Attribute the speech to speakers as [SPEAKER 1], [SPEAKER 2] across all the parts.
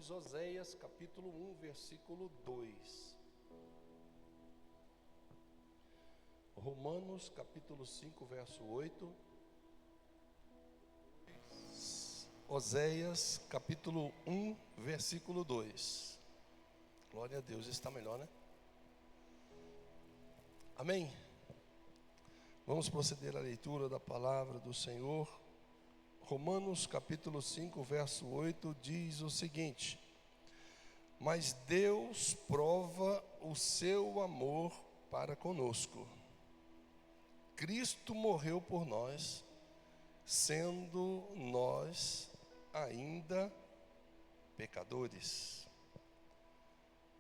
[SPEAKER 1] depois Oséias capítulo 1, versículo 2. Romanos capítulo 5, verso 8. Oséias capítulo 1, versículo 2. Glória a Deus, está melhor, né? Amém? Vamos proceder à leitura da palavra do Senhor. Romanos capítulo 5, verso 8 diz o seguinte: mas Deus prova o seu amor para conosco. Cristo morreu por nós, sendo nós ainda pecadores.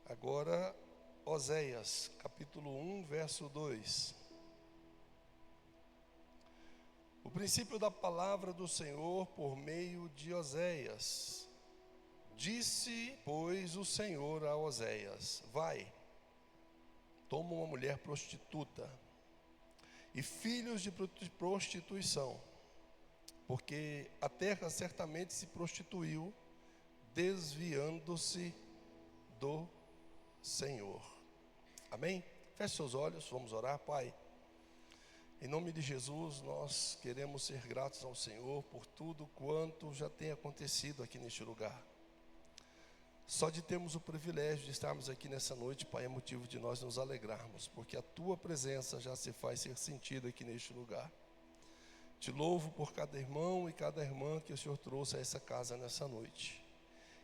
[SPEAKER 1] Agora, Oséias capítulo 1, verso 2. O princípio da palavra do Senhor por meio de Oséias. Disse, pois, o Senhor a Oséias: vai, toma uma mulher prostituta e filhos de prostituição, porque a terra certamente se prostituiu, desviando-se do Senhor. Amém? Feche seus olhos, vamos orar. Pai, em nome de Jesus, nós queremos ser gratos ao Senhor por tudo quanto já tem acontecido aqui neste lugar. Só de termos o privilégio de estarmos aqui nessa noite, Pai, é motivo de nós nos alegrarmos, porque a Tua presença já se faz ser sentida aqui neste lugar. Te louvo por cada irmão e cada irmã que o Senhor trouxe a essa casa nessa noite.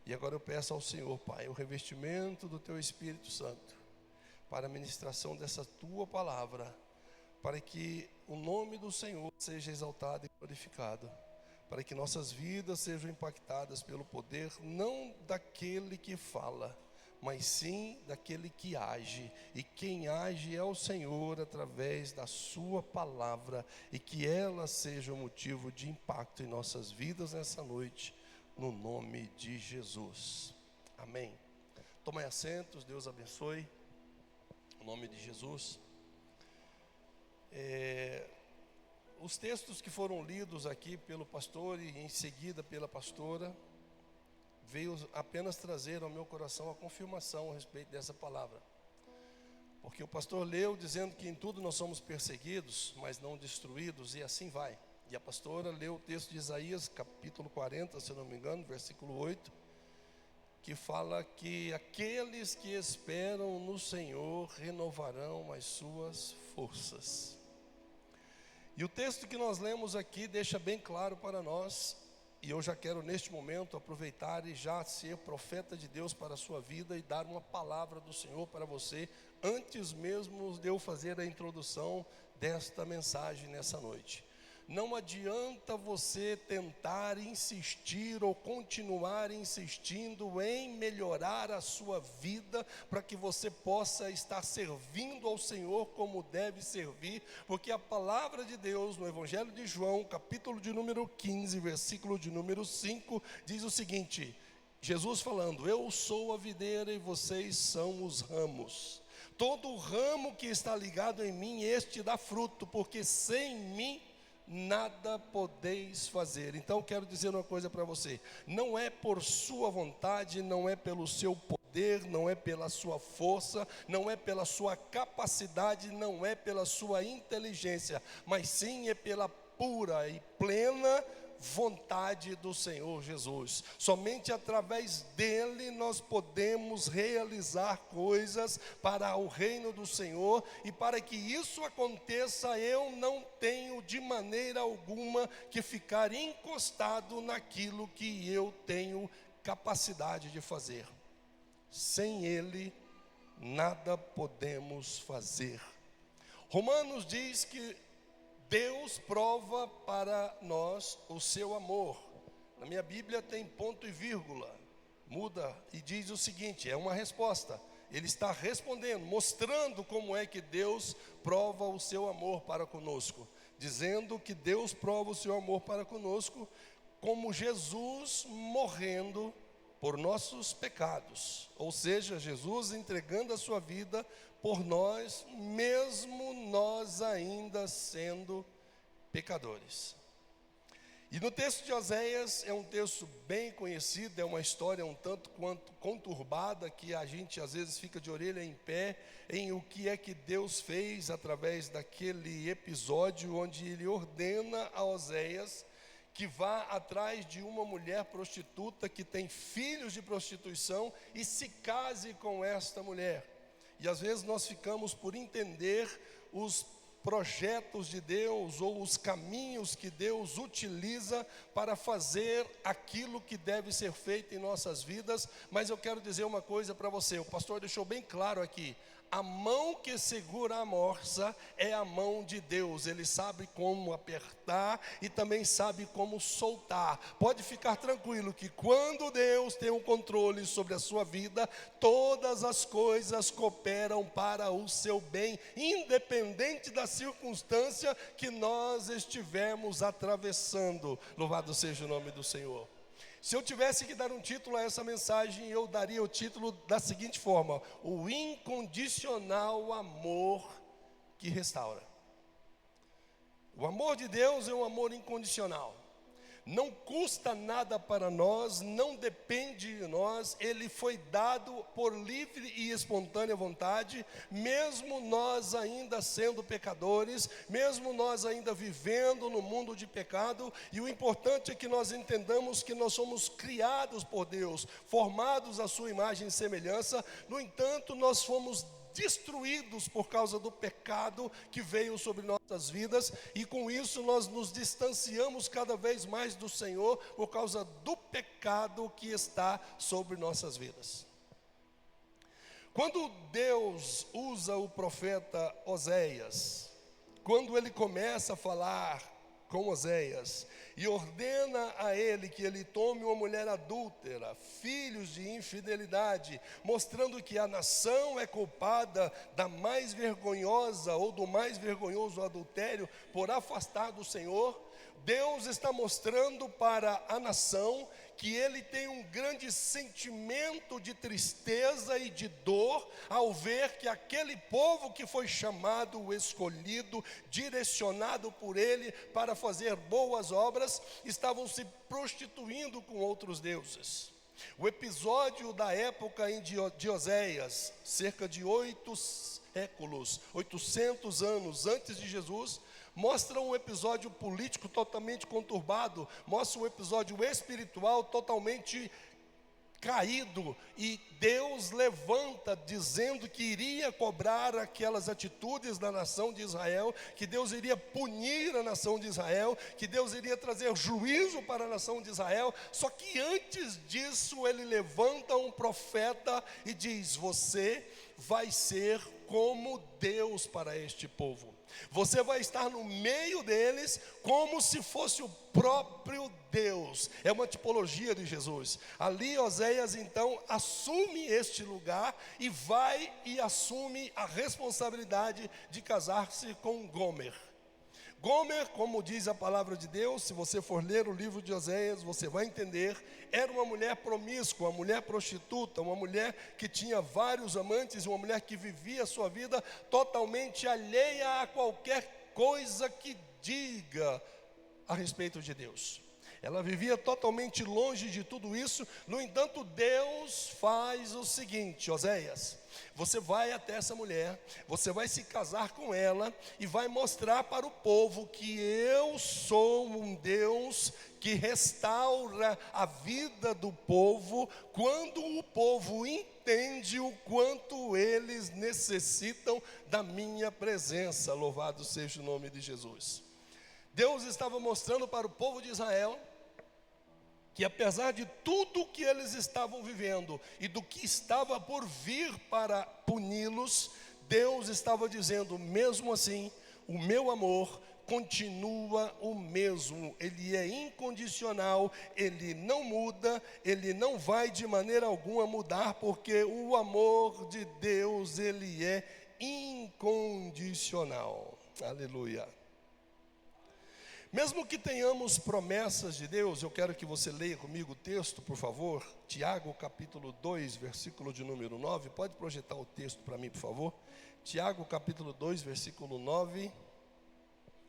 [SPEAKER 1] E agora eu peço ao Senhor, Pai, o revestimento do Teu Espírito Santo, para a ministração dessa Tua palavra, para que o nome do Senhor seja exaltado e glorificado, para que nossas vidas sejam impactadas pelo poder, não daquele que fala, mas sim daquele que age. E quem age é o Senhor através da sua palavra, e que ela seja um motivo de impacto em nossas vidas nessa noite, no nome de Jesus. Amém. Tomem assentos, Deus abençoe, no nome de Jesus. Os textos que foram lidos aqui pelo pastor e em seguida pela pastora, veio apenas trazer ao meu coração a confirmação a respeito dessa palavra. Porque o pastor leu dizendo que em tudo nós somos perseguidos, mas não destruídos, e assim vai. E a pastora leu o texto de Isaías, capítulo 40, se eu não me engano, versículo 8, que fala que aqueles que esperam no Senhor renovarão as suas forças. E o texto que nós lemos aqui deixa bem claro para nós, e eu já quero neste momento aproveitar e já ser profeta de Deus para a sua vida e dar uma palavra do Senhor para você, antes mesmo de eu fazer a introdução desta mensagem nessa noite. Não adianta você tentar insistir ou continuar insistindo em melhorar a sua vida para que você possa estar servindo ao Senhor como deve servir, porque a palavra de Deus no Evangelho de João, capítulo de número 15, versículo de número 5, diz o seguinte: Jesus falando: eu sou a videira e vocês são os ramos. Todo ramo que está ligado em mim, este dá fruto, porque sem mim nada podeis fazer. Então quero dizer uma coisa para você: não é por sua vontade, não é pelo seu poder, não é pela sua força, não é pela sua capacidade, não é pela sua inteligência, mas sim é pela pura e plena vontade do Senhor Jesus. Somente através dele nós podemos realizar coisas para o reino do Senhor, e para que isso aconteça, eu não tenho de maneira alguma que ficar encostado naquilo que eu tenho capacidade de fazer. Sem ele nada podemos fazer. Romanos diz que Deus prova para nós o seu amor. Na minha Bíblia tem ponto e vírgula, muda e diz o seguinte: é uma resposta. Ele está respondendo, mostrando como é que Deus prova o seu amor para conosco, dizendo que Deus prova o seu amor para conosco, como Jesus morrendo por nossos pecados, ou seja, Jesus entregando a sua vida por nós, mesmo nós ainda sendo pecadores. E no texto de Oséias é um texto bem conhecido, é uma história um tanto quanto conturbada, que a gente às vezes fica de orelha em pé em o que é que Deus fez através daquele episódio onde ele ordena a Oséias que vá atrás de uma mulher prostituta que tem filhos de prostituição e se case com esta mulher. E às vezes nós ficamos por entender os projetos de Deus ou os caminhos que Deus utiliza para fazer aquilo que deve ser feito em nossas vidas. Mas eu quero dizer uma coisa para você, o pastor deixou bem claro aqui: a mão que segura a morsa é a mão de Deus. Ele sabe como apertar e também sabe como soltar. Pode ficar tranquilo que quando Deus tem o controle sobre a sua vida, todas as coisas cooperam para o seu bem, independente da circunstância que nós estivermos atravessando. Louvado seja o nome do Senhor. Se eu tivesse que dar um título a essa mensagem, eu daria o título da seguinte forma: o incondicional amor que restaura. O amor de Deus é um amor incondicional. Não custa nada para nós, não depende de nós, ele foi dado por livre e espontânea vontade, mesmo nós ainda sendo pecadores, mesmo nós ainda vivendo no mundo de pecado. E o importante é que nós entendamos que nós somos criados por Deus, formados à sua imagem e semelhança. No entanto, nós fomos destruídos por causa do pecado que veio sobre nossas vidas, e com isso nós nos distanciamos cada vez mais do Senhor por causa do pecado que está sobre nossas vidas. Quando Deus usa o profeta Oséias, quando ele começa a falar com Oséias e ordena a ele que ele tome uma mulher adúltera, filhos de infidelidade, mostrando que a nação é culpada da mais vergonhosa ou do mais vergonhoso adultério por afastar do Senhor, Deus está mostrando para a nação que ele tem um grande sentimento de tristeza e de dor ao ver que aquele povo que foi chamado, escolhido, direcionado por ele para fazer boas obras, estavam se prostituindo com outros deuses. O episódio da época de Oséias, cerca de 800 anos antes de Jesus, mostra um episódio político totalmente conturbado, mostra um episódio espiritual totalmente caído, e Deus levanta dizendo que iria cobrar aquelas atitudes da nação de Israel, que Deus iria punir a nação de Israel, que Deus iria trazer juízo para a nação de Israel. Só que antes disso ele levanta um profeta e diz: você vai ser como Deus para este povo. Você vai estar no meio deles como se fosse o próprio Deus. É uma tipologia de Jesus. Ali Oséias então assume este lugar e vai e assume a responsabilidade de casar-se com Gomer. Gomer, como diz a palavra de Deus, se você for ler o livro de Oséias, você vai entender, era uma mulher promíscua, uma mulher prostituta, uma mulher que tinha vários amantes, uma mulher que vivia a sua vida totalmente alheia a qualquer coisa que diga a respeito de Deus. Ela vivia totalmente longe de tudo isso. No entanto, Deus faz o seguinte: Oséias, você vai até essa mulher, você vai se casar com ela e vai mostrar para o povo que eu sou um Deus que restaura a vida do povo, quando o povo entende o quanto eles necessitam da minha presença. Louvado seja o nome de Jesus. Deus estava mostrando para o povo de Israel que, apesar de tudo que eles estavam vivendo e do que estava por vir para puni-los, Deus estava dizendo: mesmo assim, o meu amor continua o mesmo, ele é incondicional, ele não muda, ele não vai de maneira alguma mudar, porque o amor de Deus, ele é incondicional. Aleluia. Mesmo que tenhamos promessas de Deus, eu quero que você leia comigo o texto, por favor. Tiago capítulo 2, versículo de número 9. Pode projetar o texto para mim, por favor. Tiago capítulo 2, versículo 9.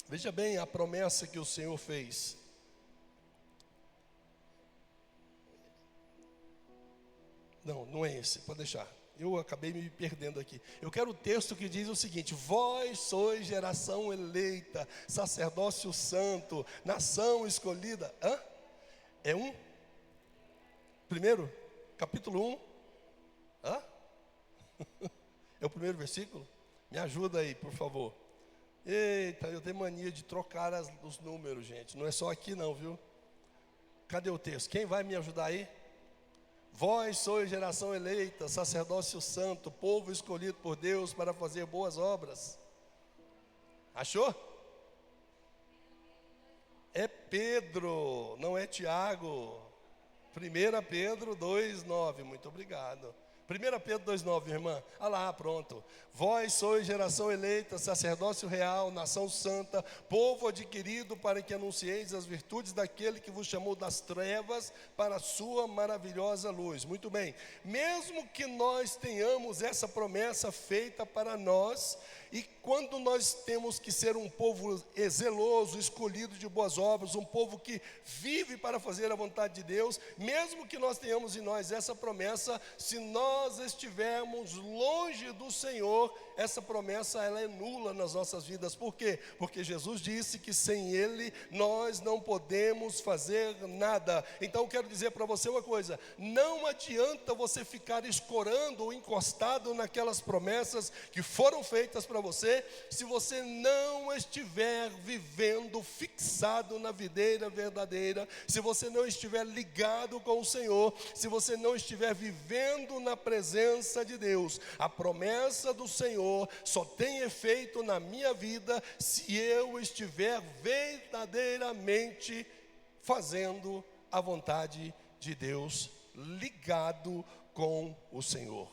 [SPEAKER 1] Veja bem a promessa que o Senhor fez. Não, não é esse, pode deixar. Eu acabei me perdendo aqui. Eu quero o texto que diz o seguinte: vós sois geração eleita, sacerdócio santo, nação escolhida. Hã? É um? Primeiro? Capítulo 1? Hã? É o primeiro versículo? Me ajuda aí, por favor. Eita, eu tenho mania de trocar os números, gente. Não é só aqui não, viu? Cadê o texto? Quem vai me ajudar aí? Vós sois geração eleita, sacerdócio santo, povo escolhido por Deus para fazer boas obras. Achou? É Pedro, não é Tiago. 1 Pedro 2,9, muito obrigado. 1 Pedro 2,9, irmã. Ah lá, pronto. Vós sois geração eleita, sacerdócio real, nação santa, povo adquirido para que anuncieis as virtudes daquele que vos chamou das trevas para a sua maravilhosa luz. Muito bem. Mesmo que nós tenhamos essa promessa feita para nós, e quando nós temos que ser um povo zeloso, escolhido de boas obras, um povo que vive para fazer a vontade de Deus, mesmo que nós tenhamos em nós essa promessa, se nós estivermos longe do Senhor, essa promessa ela é nula nas nossas vidas. Por quê? Porque Jesus disse que sem Ele nós não podemos fazer nada. Então eu quero dizer para você uma coisa: não adianta você ficar escorando ou encostado naquelas promessas que foram feitas para você, se você não estiver vivendo fixado na videira verdadeira, se você não estiver ligado com o Senhor, se você não estiver vivendo na presença de Deus. A promessa do Senhor só tem efeito na minha vida se eu estiver verdadeiramente fazendo a vontade de Deus, ligado com o Senhor.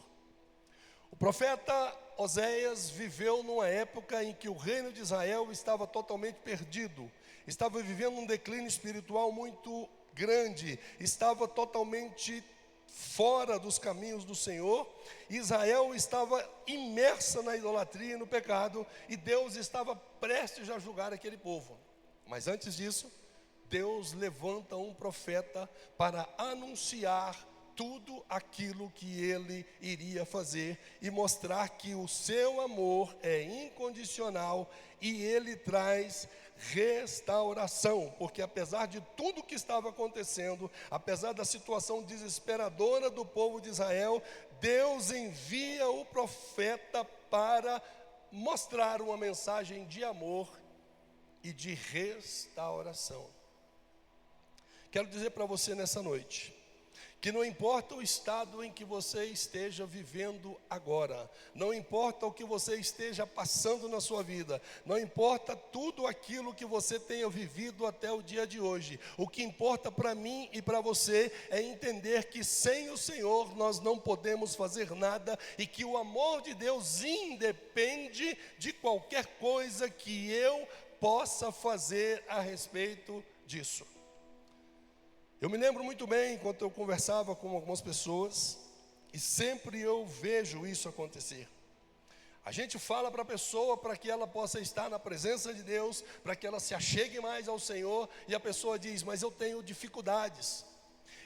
[SPEAKER 1] O profeta Oséias viveu numa época em que o reino de Israel estava totalmente perdido, estava vivendo um declínio espiritual muito grande, estava totalmente fora dos caminhos do Senhor. Israel estava imersa na idolatria e no pecado, e Deus estava prestes a julgar aquele povo. Mas antes disso, Deus levanta um profeta para anunciar tudo aquilo que ele iria fazer e mostrar que o seu amor é incondicional e ele traz restauração, porque apesar de tudo que estava acontecendo, apesar da situação desesperadora do povo de Israel, Deus envia o profeta para mostrar uma mensagem de amor e de restauração. Quero dizer para você nessa noite, que não importa o estado em que você esteja vivendo agora, não importa o que você esteja passando na sua vida, não importa tudo aquilo que você tenha vivido até o dia de hoje, o que importa para mim e para você é entender que sem o Senhor nós não podemos fazer nada, e que o amor de Deus independe de qualquer coisa que eu possa fazer a respeito disso. Eu me lembro muito bem, enquanto eu conversava com algumas pessoas, e sempre eu vejo isso acontecer. A gente fala para a pessoa para que ela possa estar na presença de Deus, para que ela se achegue mais ao Senhor, e a pessoa diz: mas eu tenho dificuldades,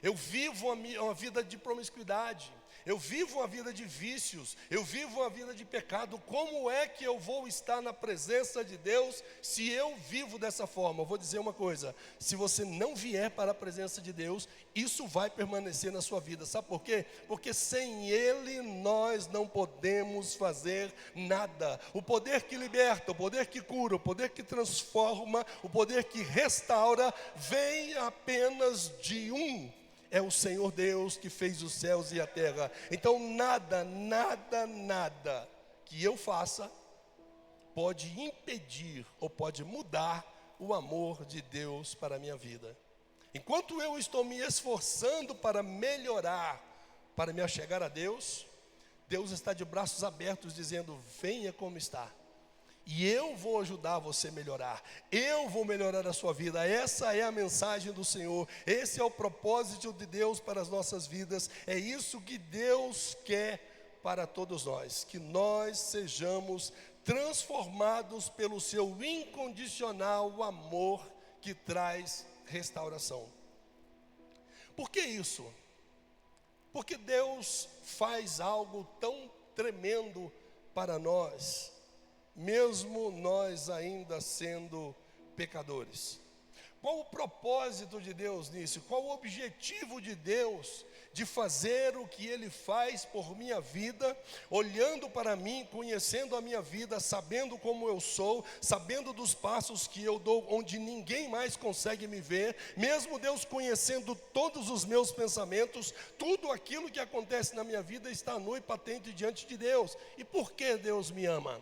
[SPEAKER 1] eu vivo uma vida de promiscuidade, eu vivo uma vida de vícios, eu vivo uma vida de pecado. Como é que eu vou estar na presença de Deus se eu vivo dessa forma? Eu vou dizer uma coisa: se você não vier para a presença de Deus, isso vai permanecer na sua vida. Sabe por quê? Porque sem Ele nós não podemos fazer nada. O poder que liberta, o poder que cura, o poder que transforma, o poder que restaura, vem apenas de um. É o Senhor Deus que fez os céus e a terra. Então nada que eu faça pode impedir ou pode mudar o amor de Deus para a minha vida. Enquanto eu estou me esforçando para melhorar, para me achegar a Deus, Deus está de braços abertos dizendo: venha como está. E eu vou ajudar você a melhorar, eu vou melhorar a sua vida. Essa é a mensagem do Senhor, esse é o propósito de Deus para as nossas vidas. É isso que Deus quer para todos nós, que nós sejamos transformados pelo seu incondicional amor que traz restauração. Por que isso? Porque Deus faz algo tão tremendo para nós, mesmo nós ainda sendo pecadores. Qual o propósito de Deus nisso? Qual o objetivo de Deus de fazer o que Ele faz por minha vida, olhando para mim, conhecendo a minha vida, sabendo como eu sou, sabendo dos passos que eu dou, onde ninguém mais consegue me ver, mesmo Deus conhecendo todos os meus pensamentos, tudo aquilo que acontece na minha vida está nu e patente diante de Deus. E por que Deus me ama?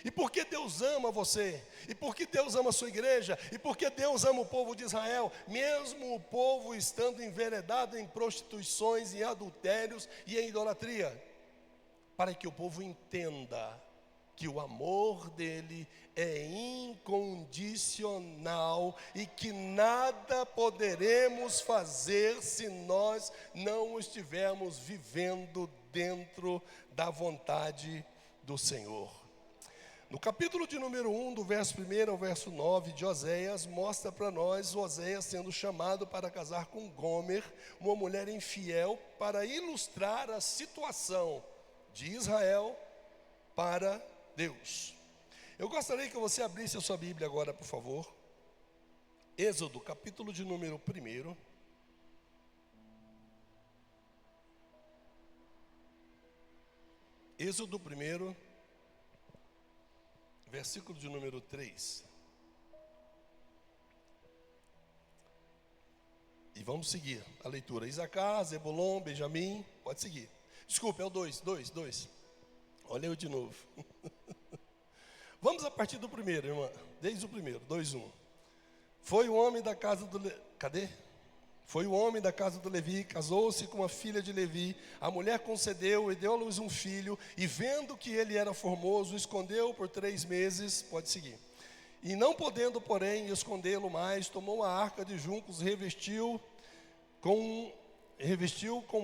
[SPEAKER 1] E por que Deus ama você? E por que Deus ama a sua igreja? E por que Deus ama o povo de Israel? Mesmo o povo estando enveredado em prostituições, em adultérios e em idolatria. Para que o povo entenda que o amor dele é incondicional e que nada poderemos fazer se nós não estivermos vivendo dentro da vontade do Senhor. No capítulo de número 1, do verso 1 ao verso 9 de Oséias, mostra para nós Oséias sendo chamado para casar com Gomer, uma mulher infiel, para ilustrar a situação de Israel para Deus. Eu gostaria que você abrisse a sua Bíblia agora, por favor. Êxodo, capítulo de número 1. Êxodo 1. Versículo de número 3. E vamos seguir a leitura. Isacar, Zebulon, Benjamim. Pode seguir. Desculpa, é o 2. Olha eu de novo. Vamos a partir do primeiro, irmã. Desde o primeiro, 2:1. Foi o homem da casa do... Cadê? Foi o homem da casa do Levi, casou-se com a filha de Levi, a mulher concedeu e deu à luz um filho, e vendo que ele era formoso, escondeu por 3 meses, pode seguir. E não podendo, porém, escondê-lo mais, tomou a arca de juncos, revestiu com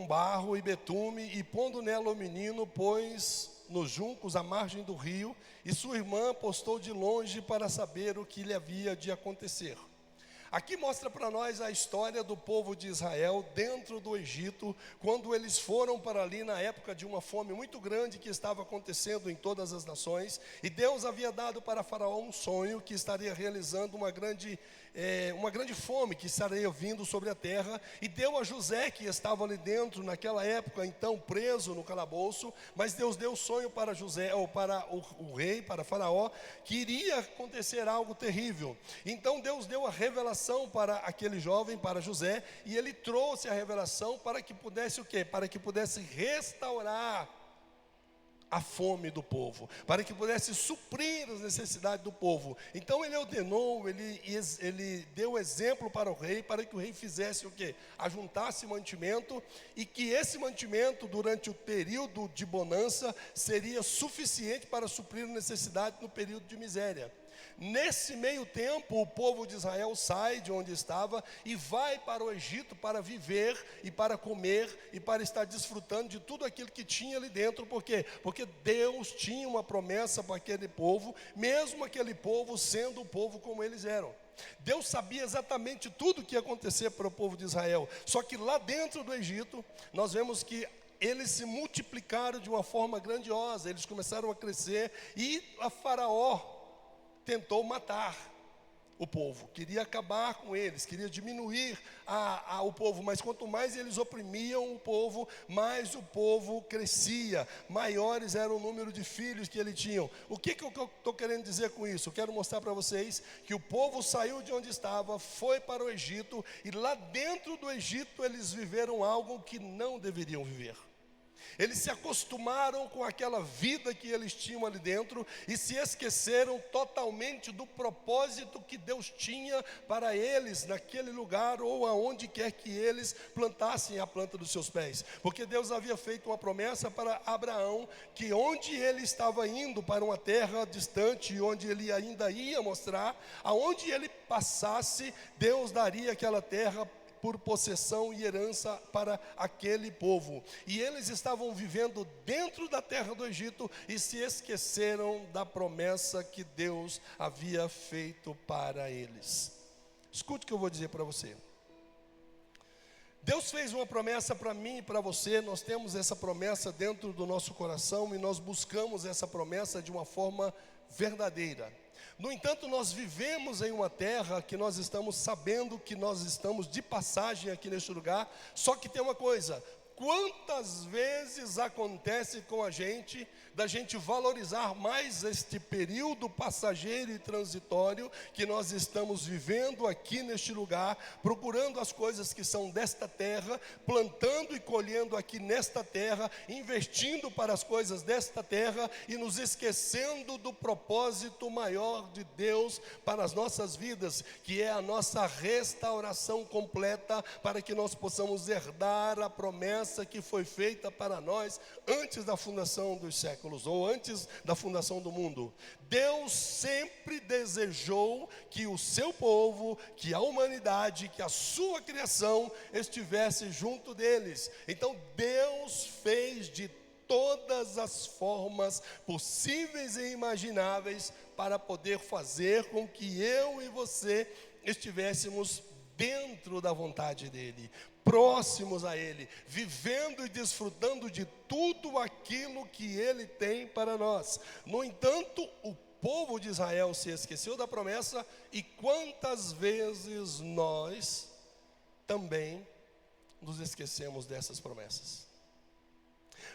[SPEAKER 1] barro e betume, e pondo nela o menino, pôs nos juncos à margem do rio, e sua irmã postou de longe para saber o que lhe havia de acontecer. Aqui mostra para nós a história do povo de Israel dentro do Egito, quando eles foram para ali na época de uma fome muito grande que estava acontecendo em todas as nações, e Deus havia dado para Faraó um sonho que estaria realizando uma grande fome que estaria vindo sobre a terra, e deu a José, que estava ali dentro naquela época, então preso no calabouço, mas Deus deu o sonho para José, ou para o rei, para Faraó, que iria acontecer algo terrível. Então Deus deu a revelação para aquele jovem, para José, e ele trouxe a revelação para que pudesse o quê? Para que pudesse restaurar a fome do povo, para que pudesse suprir as necessidades do povo. Então ele ordenou, ele deu exemplo para o rei, para que o rei fizesse o quê? Ajuntasse mantimento, e que esse mantimento, durante o período de bonança, seria suficiente para suprir a necessidade no período de miséria. Nesse meio tempo, o povo de Israel sai de onde estava e vai para o Egito para viver e para comer e para estar desfrutando de tudo aquilo que tinha ali dentro. Por quê? Porque Deus tinha uma promessa para aquele povo, mesmo aquele povo sendo o povo como eles eram. Deus sabia exatamente tudo o que ia acontecer para o povo de Israel. Só que lá dentro do Egito, nós vemos que eles se multiplicaram de uma forma grandiosa, eles começaram a crescer, e a Faraó tentou matar o povo, queria acabar com eles, queria diminuir o povo, mas quanto mais eles oprimiam o povo, mais o povo crescia, maiores era o número de filhos que ele tinha. O que eu estou querendo dizer com isso? Eu quero mostrar para vocês que o povo saiu de onde estava, foi para o Egito, e lá dentro do Egito eles viveram algo que não deveriam viver. Eles se acostumaram com aquela vida que eles tinham ali dentro e se esqueceram totalmente do propósito que Deus tinha para eles naquele lugar, ou aonde quer que eles plantassem a planta dos seus pés. Porque Deus havia feito uma promessa para Abraão, que onde ele estava indo para uma terra distante, onde ele ainda ia mostrar, aonde ele passasse, Deus daria aquela terra por possessão e herança para aquele povo. E eles estavam vivendo dentro da terra do Egito e se esqueceram da promessa que Deus havia feito para eles. Escute o que eu vou dizer para você. Deus fez uma promessa para mim e para você. Nós temos essa promessa dentro do nosso coração e nós buscamos essa promessa de uma forma verdadeira. No entanto, nós vivemos em uma terra que nós estamos sabendo que nós estamos de passagem aqui neste lugar. Só que tem uma coisa: quantas vezes acontece com a gente, da gente valorizar mais este período passageiro e transitório que nós estamos vivendo aqui neste lugar, procurando as coisas que são desta terra, plantando e colhendo aqui nesta terra, investindo para as coisas desta terra e nos esquecendo do propósito maior de Deus para as nossas vidas, que é a nossa restauração completa, para que nós possamos herdar a promessa que foi feita para nós antes da fundação dos séculos, ou antes da fundação do mundo. Deus sempre desejou que o seu povo, que a humanidade, que a sua criação estivesse junto deles. Então Deus fez de todas as formas possíveis e imagináveis para poder fazer com que eu e você estivéssemos dentro da vontade dele, próximos a ele, vivendo e desfrutando de tudo aquilo que ele tem para nós. No entanto, o povo de Israel se esqueceu da promessa, e quantas vezes nós também nos esquecemos dessas promessas?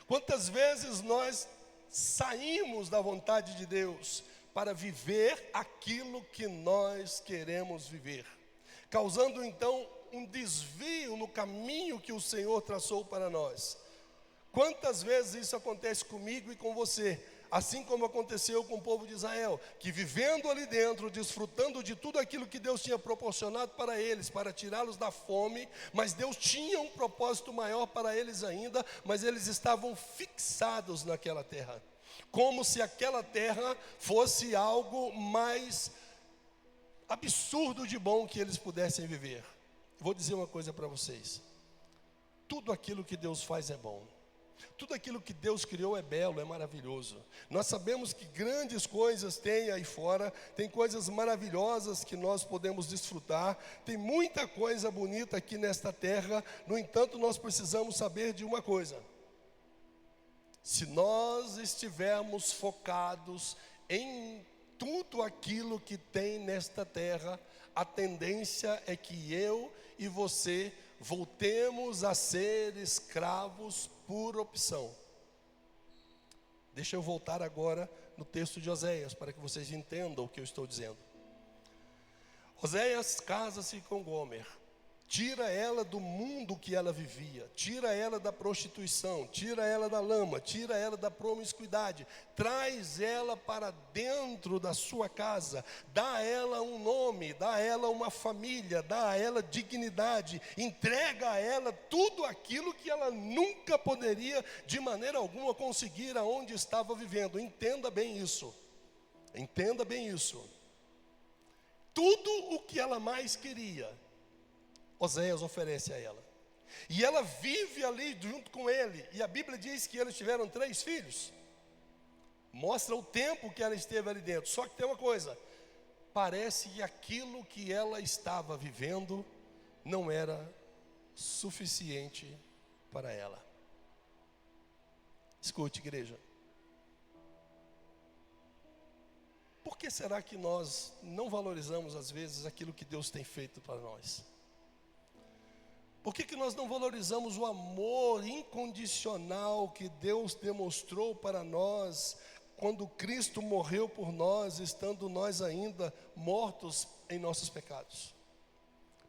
[SPEAKER 1] Quantas vezes nós saímos da vontade de Deus para viver aquilo que nós queremos viver, causando então um desvio no caminho que o Senhor traçou para nós? Quantas vezes isso acontece comigo e com você, assim como aconteceu com o povo de Israel, que vivendo ali dentro, desfrutando de tudo aquilo que Deus tinha proporcionado para eles, para tirá-los da fome, mas Deus tinha um propósito maior para eles ainda, mas eles estavam fixados naquela terra, como se aquela terra fosse algo mais absurdo de bom que eles pudessem viver. Vou dizer uma coisa para vocês: tudo aquilo que Deus faz é bom, tudo aquilo que Deus criou é belo, é maravilhoso. Nós sabemos que grandes coisas tem aí fora, tem coisas maravilhosas que nós podemos desfrutar, tem muita coisa bonita aqui nesta terra. No entanto, nós precisamos saber de uma coisa: se nós estivermos focados em tudo aquilo que tem nesta terra, a tendência é que eu e você voltemos a ser escravos por opção. Deixa eu voltar agora no texto de Oséias, para que vocês entendam o que eu estou dizendo. Oséias casa-se com Gomer, tira ela do mundo que ela vivia, tira ela da prostituição, tira ela da lama, tira ela da promiscuidade, traz ela para dentro da sua casa, dá a ela um nome, dá a ela uma família, dá a ela dignidade, entrega a ela tudo aquilo que ela nunca poderia de maneira alguma conseguir aonde estava vivendo. Entenda bem isso, entenda bem isso. Tudo o que ela mais queria, Oséias oferece a ela, e ela vive ali junto com ele, e a Bíblia diz que eles tiveram 3 filhos, mostra o tempo que ela esteve ali dentro. Só que tem uma coisa: parece que aquilo que ela estava vivendo não era suficiente para ela. Escute, igreja, por que será que nós não valorizamos às vezes aquilo que Deus tem feito para nós? Por que nós não valorizamos o amor incondicional que Deus demonstrou para nós quando Cristo morreu por nós, estando nós ainda mortos em nossos pecados?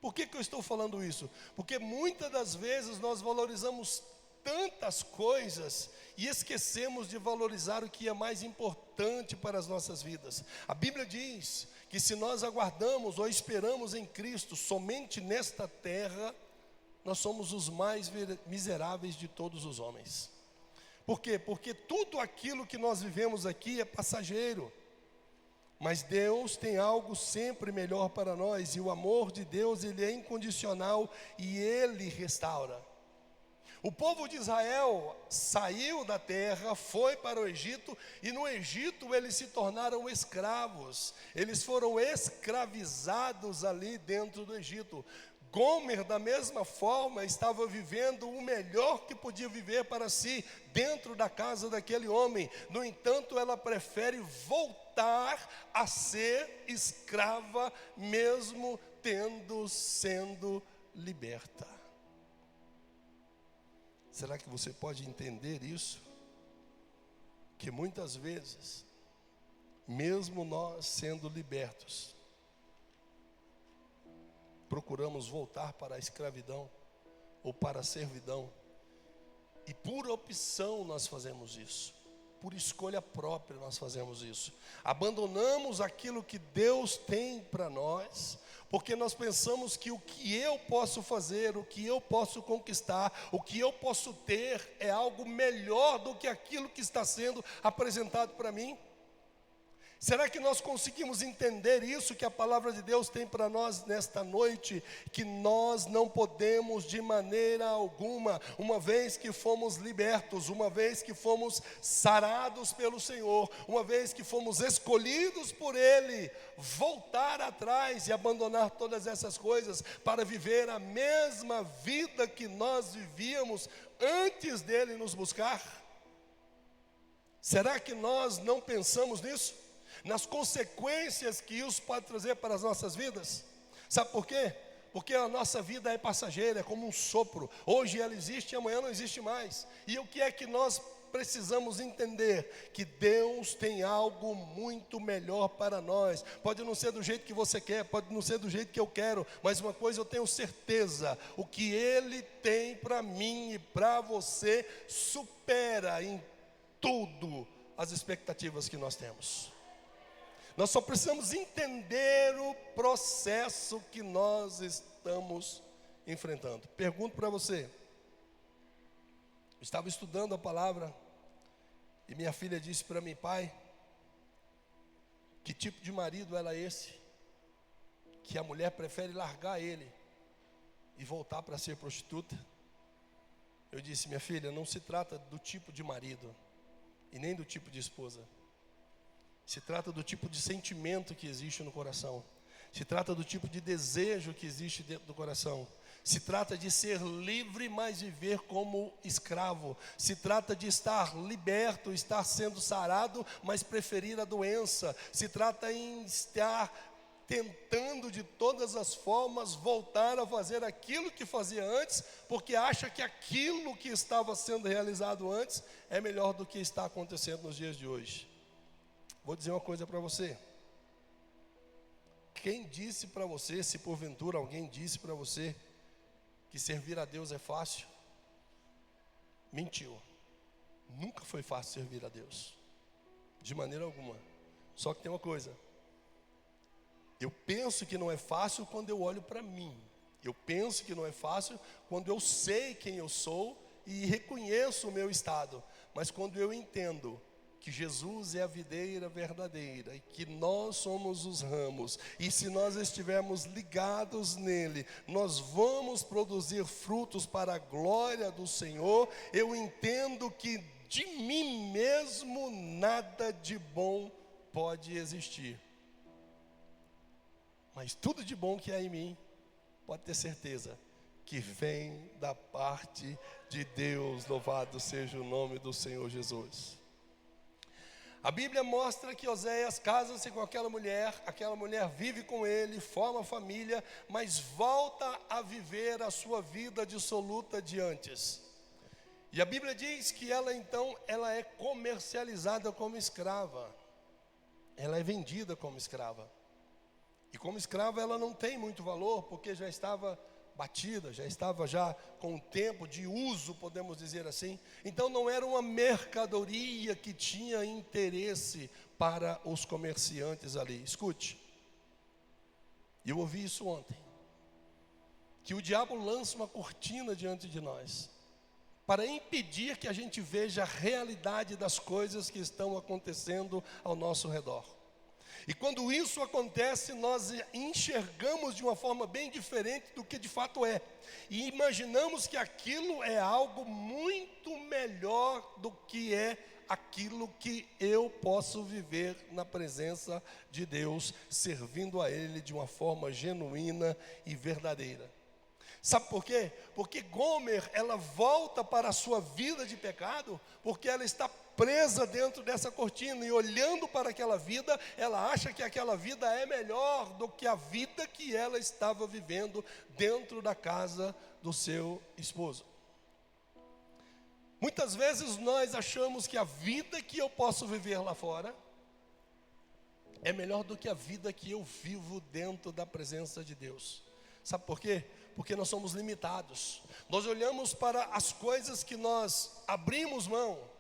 [SPEAKER 1] Por que eu estou falando isso? Porque muitas das vezes nós valorizamos tantas coisas e esquecemos de valorizar o que é mais importante para as nossas vidas. A Bíblia diz que se nós aguardamos ou esperamos em Cristo somente nesta terra, nós somos os mais miseráveis de todos os homens. Por quê? Porque tudo aquilo que nós vivemos aqui é passageiro, mas Deus tem algo sempre melhor para nós, e o amor de Deus, ele é incondicional e ele restaura. O povo de Israel saiu da terra, foi para o Egito, e no Egito eles se tornaram escravos, eles foram escravizados ali dentro do Egito. Gomer, da mesma forma, estava vivendo o melhor que podia viver para si, dentro da casa daquele homem. No entanto, ela prefere voltar a ser escrava, mesmo sendo liberta. Será que você pode entender isso? Que muitas vezes, mesmo nós sendo libertos, procuramos voltar para a escravidão ou para a servidão, e por opção nós fazemos isso, por escolha própria nós fazemos isso. Abandonamos aquilo que Deus tem para nós, porque nós pensamos que o que eu posso fazer, o que eu posso conquistar, o que eu posso ter é algo melhor do que aquilo que está sendo apresentado para mim. Será que nós conseguimos entender isso que a palavra de Deus tem para nós nesta noite? Que nós não podemos de maneira alguma, uma vez que fomos libertos, uma vez que fomos sarados pelo Senhor, uma vez que fomos escolhidos por Ele, voltar atrás e abandonar todas essas coisas para viver a mesma vida que nós vivíamos antes dEle nos buscar? Será que nós não pensamos nisso? Nas consequências que isso pode trazer para as nossas vidas? Sabe por quê? Porque a nossa vida é passageira, é como um sopro. Hoje ela existe e amanhã não existe mais. E o que é que nós precisamos entender? Que Deus tem algo muito melhor para nós. Pode não ser do jeito que você quer, pode não ser do jeito que eu quero, mas uma coisa eu tenho certeza: o que Ele tem para mim e para você supera em tudo as expectativas que nós temos. Nós só precisamos entender o processo que nós estamos enfrentando. Pergunto para você. Eu estava estudando a palavra e minha filha disse para mim: pai, que tipo de marido era esse que a mulher prefere largar ele e voltar para ser prostituta? Eu disse: minha filha, não se trata do tipo de marido e nem do tipo de esposa. Se trata do tipo de sentimento que existe no coração. Se trata do tipo de desejo que existe dentro do coração. Se trata de ser livre, mas viver como escravo. Se trata de estar liberto, estar sendo sarado, mas preferir a doença. Se trata em estar tentando de todas as formas voltar a fazer aquilo que fazia antes, porque acha que aquilo que estava sendo realizado antes é melhor do que está acontecendo nos dias de hoje. Vou dizer uma coisa para você. Quem disse para você, se porventura alguém disse para você que servir a Deus é fácil, mentiu. Nunca foi fácil servir a Deus, de maneira alguma. Só que tem uma coisa: eu penso que não é fácil quando eu olho para mim. Eu penso que não é fácil quando eu sei quem eu sou e reconheço o meu estado. Mas quando eu entendo que Jesus é a videira verdadeira e que nós somos os ramos, e se nós estivermos ligados nele, nós vamos produzir frutos para a glória do Senhor, eu entendo que de mim mesmo nada de bom pode existir. Mas tudo de bom que há em mim, pode ter certeza, que vem da parte de Deus. Louvado seja o nome do Senhor Jesus. A Bíblia mostra que Oséias casa-se com aquela mulher vive com ele, forma família, mas volta a viver a sua vida dissoluta de antes. E a Bíblia diz que ela então, ela é comercializada como escrava. Ela é vendida como escrava. E como escrava ela não tem muito valor, porque já estava batida, já estava com o tempo de uso, podemos dizer assim. Então não era uma mercadoria que tinha interesse para os comerciantes ali. Escute, eu ouvi isso ontem, que o diabo lança uma cortina diante de nós, para impedir que a gente veja a realidade das coisas que estão acontecendo ao nosso redor. E quando isso acontece, nós enxergamos de uma forma bem diferente do que de fato é. E imaginamos que aquilo é algo muito melhor do que é aquilo que eu posso viver na presença de Deus, servindo a Ele de uma forma genuína e verdadeira. Sabe por quê? Porque Gomer, ela volta para a sua vida de pecado, porque ela está presa dentro dessa cortina, e olhando para aquela vida, ela acha que aquela vida é melhor do que a vida que ela estava vivendo dentro da casa do seu esposo. Muitas vezes nós achamos que a vida que eu posso viver lá fora é melhor do que a vida que eu vivo dentro da presença de Deus. Sabe por quê? Porque nós somos limitados. Nós olhamos para as coisas que nós abrimos mão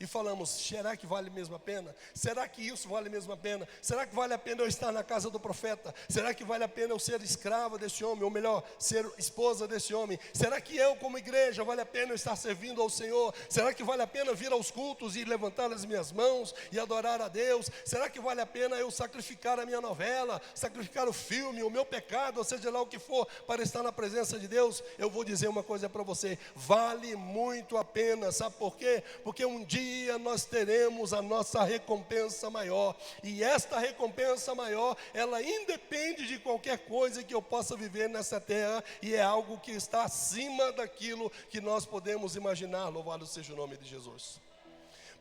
[SPEAKER 1] e falamos: será que vale mesmo a pena? Será que isso vale mesmo a pena? Será que vale a pena eu estar na casa do profeta? Será que vale a pena eu ser escrava desse homem? Ou melhor, ser esposa desse homem? Será que eu, como igreja, vale a pena eu estar servindo ao Senhor? Será que vale a pena vir aos cultos e levantar as minhas mãos e adorar a Deus? Será que vale a pena eu sacrificar a minha novela, sacrificar o filme, o meu pecado, ou seja lá o que for, para estar na presença de Deus? Eu vou dizer uma coisa para você: vale muito a pena. Sabe por quê? Porque um dia nós teremos a nossa recompensa maior, e esta recompensa maior, ela independe de qualquer coisa que eu possa viver nessa terra, e é algo que está acima daquilo que nós podemos imaginar. Louvado seja o nome de Jesus.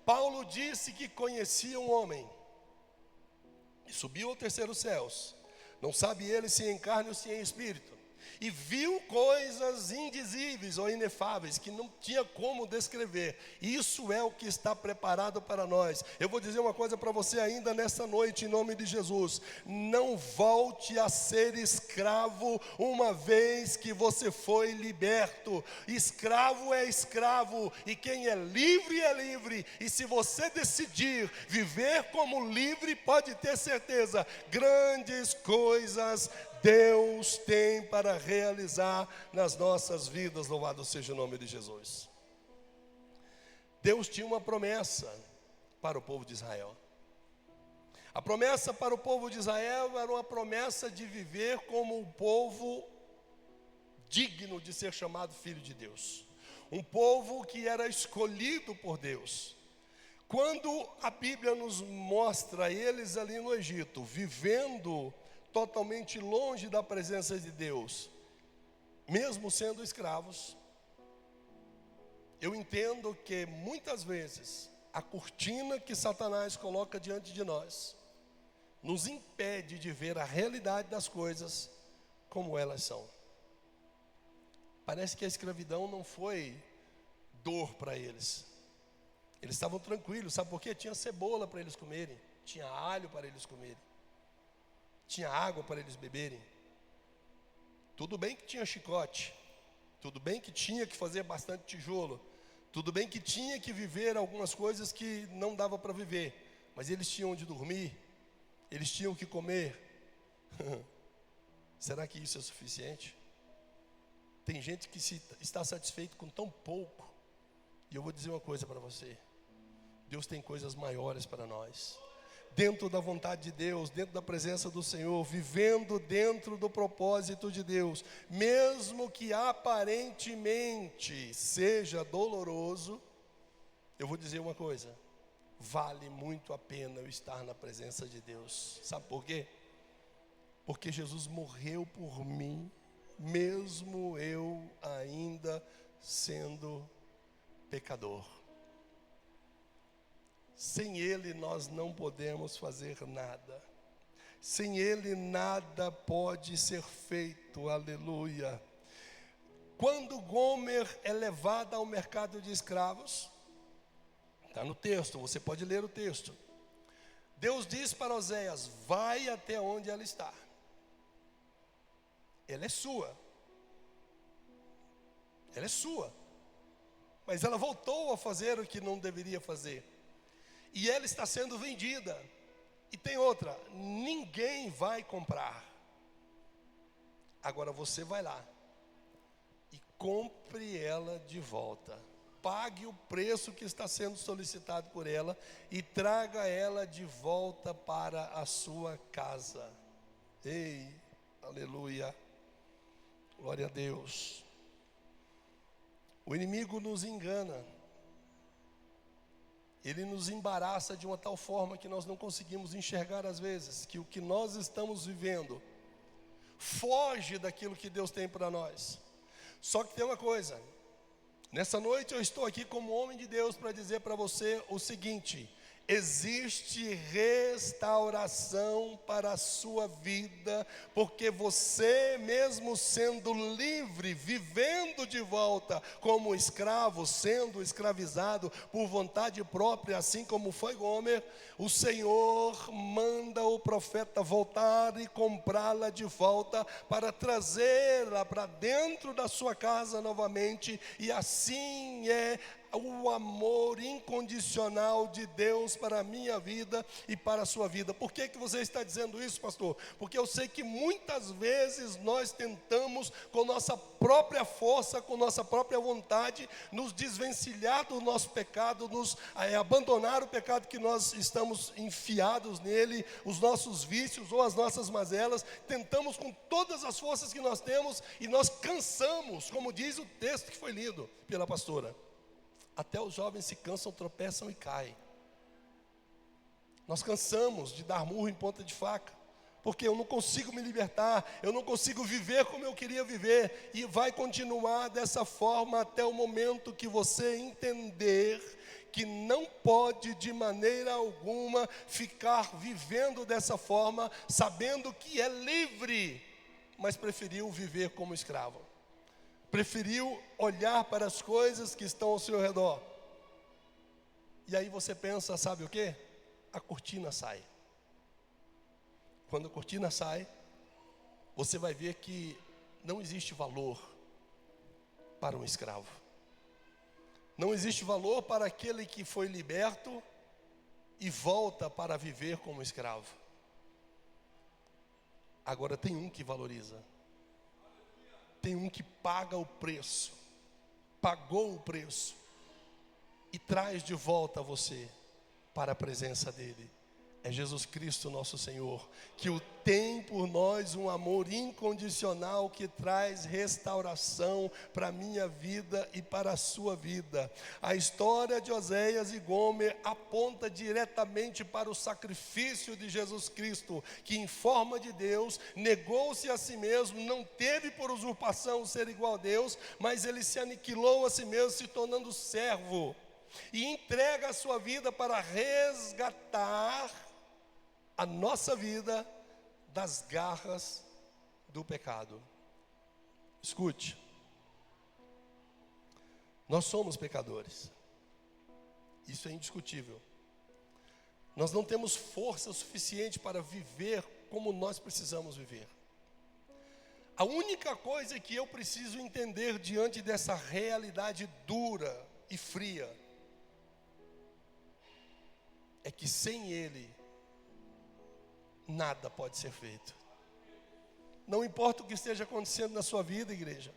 [SPEAKER 1] Paulo disse que conhecia um homem e subiu ao terceiro céus, não sabe ele se em carne ou se em espírito, e viu coisas indizíveis ou inefáveis que não tinha como descrever. Isso é o que está preparado para nós. Eu vou dizer uma coisa para você ainda nessa noite, em nome de Jesus: não volte a ser escravo uma vez que você foi liberto. Escravo é escravo, e quem é livre, e se você decidir viver como livre, pode ter certeza, grandes coisas Deus tem para realizar nas nossas vidas. Louvado seja o nome de Jesus. Deus tinha uma promessa para o povo de Israel. A promessa para o povo de Israel era uma promessa de viver como um povo digno de ser chamado filho de Deus, um povo que era escolhido por Deus. Quando a Bíblia nos mostra eles ali no Egito, vivendo totalmente longe da presença de Deus, mesmo sendo escravos, eu entendo que muitas vezes a cortina que Satanás coloca diante de nós nos impede de ver a realidade das coisas como elas são. Parece que a escravidão não foi dor para eles. Eles estavam tranquilos, sabe por quê? Tinha cebola para eles comerem, tinha alho para eles comerem, tinha água para eles beberem. Tudo bem que tinha chicote, tudo bem que tinha que fazer bastante tijolo, tudo bem que tinha que viver algumas coisas que não dava para viver, mas eles tinham onde dormir, eles tinham o que comer. Será que isso é suficiente? Tem gente que está satisfeito com tão pouco. E eu vou dizer uma coisa para você: Deus tem coisas maiores para nós. Dentro da vontade de Deus, dentro da presença do Senhor, vivendo dentro do propósito de Deus, mesmo que aparentemente seja doloroso, eu vou dizer uma coisa: vale muito a pena eu estar na presença de Deus. Sabe por quê? Porque Jesus morreu por mim, mesmo eu ainda sendo pecador. Sem Ele nós não podemos fazer nada. Sem Ele nada pode ser feito. Aleluia. Quando Gomer é levada ao mercado de escravos, está no texto, você pode ler o texto. Deus diz para Oséias: vai até onde ela está. Ela é sua. Ela é sua. Mas ela voltou a fazer o que não deveria fazer. E ela está sendo vendida. E tem outra: ninguém vai comprar. Agora você vai lá e compre ela de volta. Pague o preço que está sendo solicitado por ela e traga ela de volta para a sua casa. Ei, aleluia, glória a Deus. O inimigo nos engana. Ele nos embaraça de uma tal forma que nós não conseguimos enxergar às vezes que o que nós estamos vivendo foge daquilo que Deus tem para nós. Só que tem uma coisa, nessa noite eu estou aqui como homem de Deus para dizer para você o seguinte: existe restauração para a sua vida, porque você mesmo sendo livre, vivendo de volta como escravo, sendo escravizado por vontade própria, assim como foi Gomer, o Senhor manda o profeta voltar e comprá-la de volta, para trazê-la para dentro da sua casa novamente, e assim é o amor incondicional de Deus para a minha vida e para a sua vida. Por que você está dizendo isso, pastor? Porque eu sei que muitas vezes nós tentamos, com nossa própria força, com nossa própria vontade, nos desvencilhar do nosso pecado, abandonar o pecado que nós estamos enfiados nele, os nossos vícios ou as nossas mazelas. Tentamos com todas as forças que nós temos e nós cansamos, como diz o texto que foi lido pela pastora. Até os jovens se cansam, tropeçam e caem. Nós cansamos de dar murro em ponta de faca, porque eu não consigo me libertar, eu não consigo viver como eu queria viver, e vai continuar dessa forma até o momento que você entender que não pode de maneira alguma ficar vivendo dessa forma, sabendo que é livre, mas preferiu viver como escravo. Preferiu olhar para as coisas que estão ao seu redor. E aí você pensa, sabe o quê? A cortina sai. Quando a cortina sai, você vai ver que não existe valor para um escravo. Não existe valor para aquele que foi liberto e volta para viver como escravo. Agora tem um que valoriza. Tem um que paga o preço, pagou o preço e traz de volta você para a presença dele. É Jesus Cristo nosso Senhor, que o tem por nós um amor incondicional que traz restauração para a minha vida e para a sua vida. A história de Oséias e Gomer aponta diretamente para o sacrifício de Jesus Cristo, que em forma de Deus negou-se a si mesmo, não teve por usurpação ser igual a Deus, mas ele se aniquilou a si mesmo, se tornando servo, e entrega a sua vida para resgatar a nossa vida das garras do pecado. Escute, nós somos pecadores, isso é indiscutível. Nós não temos força suficiente para viver como nós precisamos viver. A única coisa que eu preciso entender diante dessa realidade dura e fria é que sem Ele nada pode ser feito. Não importa o que esteja acontecendo na sua vida, igreja,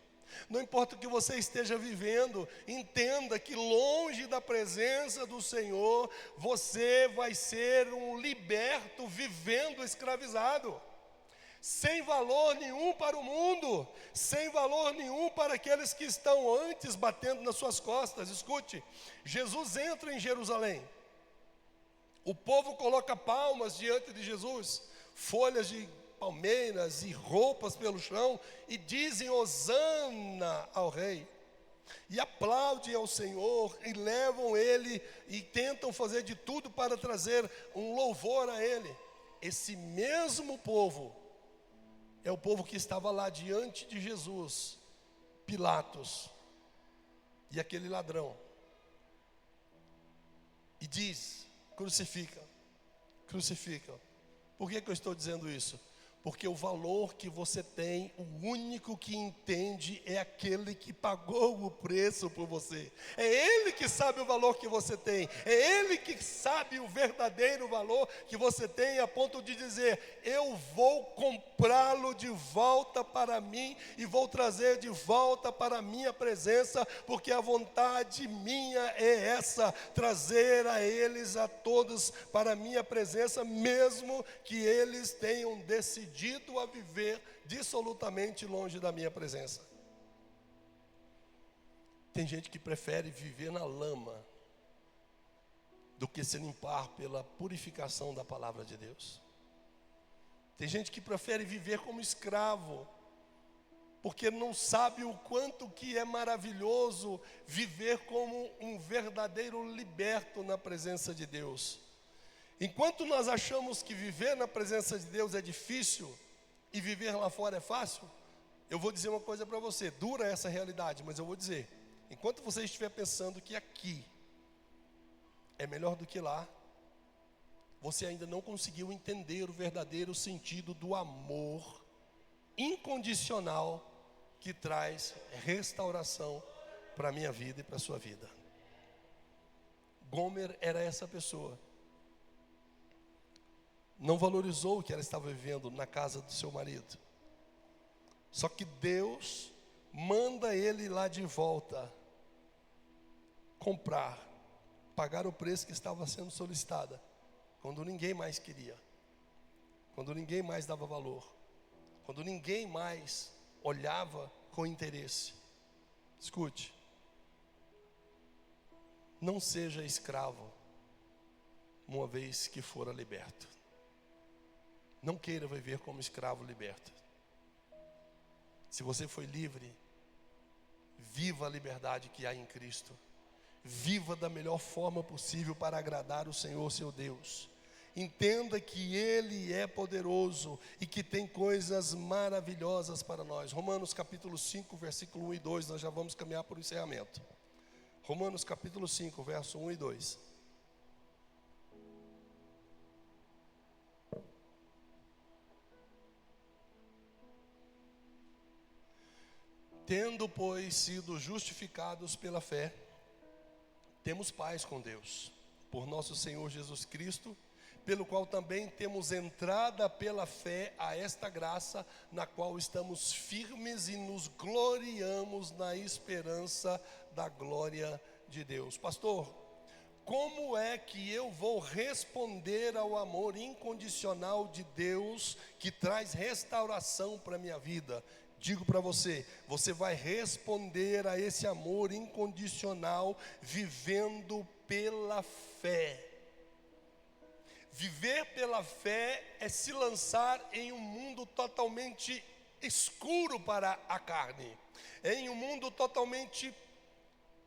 [SPEAKER 1] não importa o que você esteja vivendo, entenda que longe da presença do Senhor, você vai ser um liberto vivendo escravizado, sem valor nenhum para o mundo, sem valor nenhum para aqueles que estão antes batendo nas suas costas. Escute, Jesus entra em Jerusalém, o povo coloca palmas diante de Jesus, folhas de palmeiras e roupas pelo chão, e dizem hosana ao rei, e aplaudem ao Senhor, e levam ele, e tentam fazer de tudo para trazer um louvor a ele. Esse mesmo povo é o povo que estava lá diante de Jesus, Pilatos, e aquele ladrão, e diz: crucifica, crucifica. Por que eu estou dizendo isso? Porque o valor que você tem, o único que entende é aquele que pagou o preço por você. É Ele que sabe o valor que você tem. É Ele que sabe o verdadeiro valor que você tem, a ponto de dizer: eu vou comprá-lo de volta para mim e vou trazer de volta para a minha presença, porque a vontade minha é essa, trazer a eles a todos para a minha presença, mesmo que eles tenham decidido a viver dissolutamente longe da minha presença. Tem gente que prefere viver na lama do que se limpar pela purificação da palavra de Deus. Tem gente que prefere viver como escravo, porque não sabe o quanto que é maravilhoso viver como um verdadeiro liberto na presença de Deus. Enquanto nós achamos que viver na presença de Deus é difícil e viver lá fora é fácil, eu vou dizer uma coisa para você, dura essa realidade, mas eu vou dizer, enquanto você estiver pensando que aqui é melhor do que lá, você ainda não conseguiu entender o verdadeiro sentido do amor incondicional que traz restauração para a minha vida e para a sua vida. Gomer era essa pessoa. Não valorizou o que ela estava vivendo na casa do seu marido. Só que Deus manda ele lá de volta comprar, pagar o preço que estava sendo solicitada, quando ninguém mais queria, quando ninguém mais dava valor, quando ninguém mais olhava com interesse. Escute, não seja escravo uma vez que fora liberto. Não queira viver como escravo liberto. Se você foi livre, viva a liberdade que há em Cristo. Viva da melhor forma possível para agradar o Senhor seu Deus. Entenda que Ele é poderoso e que tem coisas maravilhosas para nós. Romanos capítulo 5, versículo 1 e 2, nós já vamos caminhar para o encerramento. Romanos capítulo 5, verso 1 e 2. Tendo, pois, sido justificados pela fé, temos paz com Deus, por nosso Senhor Jesus Cristo, pelo qual também temos entrada pela fé a esta graça, na qual estamos firmes e nos gloriamos na esperança da glória de Deus. Pastor, como é que eu vou responder ao amor incondicional de Deus que traz restauração para a minha vida? Digo para você, você vai responder a esse amor incondicional vivendo pela fé. Viver pela fé é se lançar em um mundo totalmente escuro para a carne, em um mundo totalmente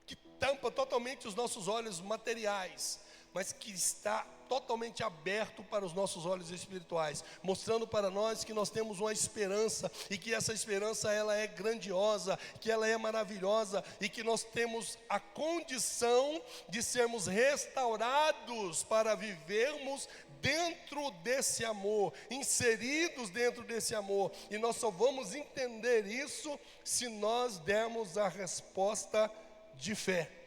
[SPEAKER 1] que tampa totalmente os nossos olhos materiais, mas que está totalmente aberto para os nossos olhos espirituais, mostrando para nós que nós temos uma esperança e que essa esperança ela é grandiosa, que ela é maravilhosa e que nós temos a condição de sermos restaurados para vivermos dentro desse amor, inseridos dentro desse amor, e nós só vamos entender isso se nós dermos a resposta de fé.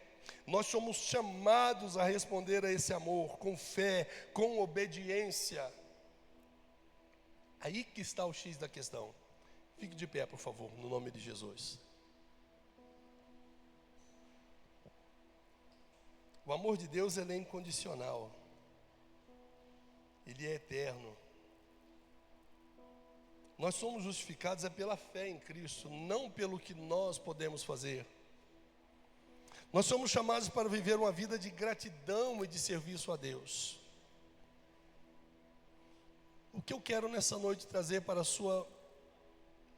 [SPEAKER 1] Nós somos chamados a responder a esse amor com fé, com obediência. Aí que está o X da questão. Fique de pé, por favor, no nome de Jesus. O amor de Deus ele é incondicional. Ele é eterno. Nós somos justificados pela fé em Cristo, não pelo que nós podemos fazer. Nós somos chamados para viver uma vida de gratidão e de serviço a Deus. O que eu quero nessa noite trazer para a sua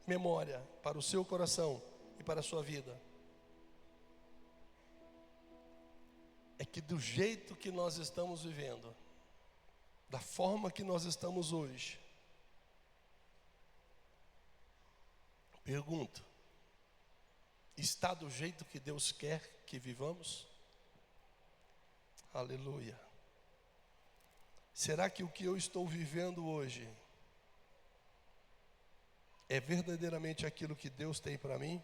[SPEAKER 1] memória, para o seu coração e para a sua vida, é que do jeito que nós estamos vivendo, da forma que nós estamos hoje, pergunto, está do jeito que Deus quer que vivamos? Aleluia. Será que o que eu estou vivendo hoje é verdadeiramente aquilo que Deus tem para mim?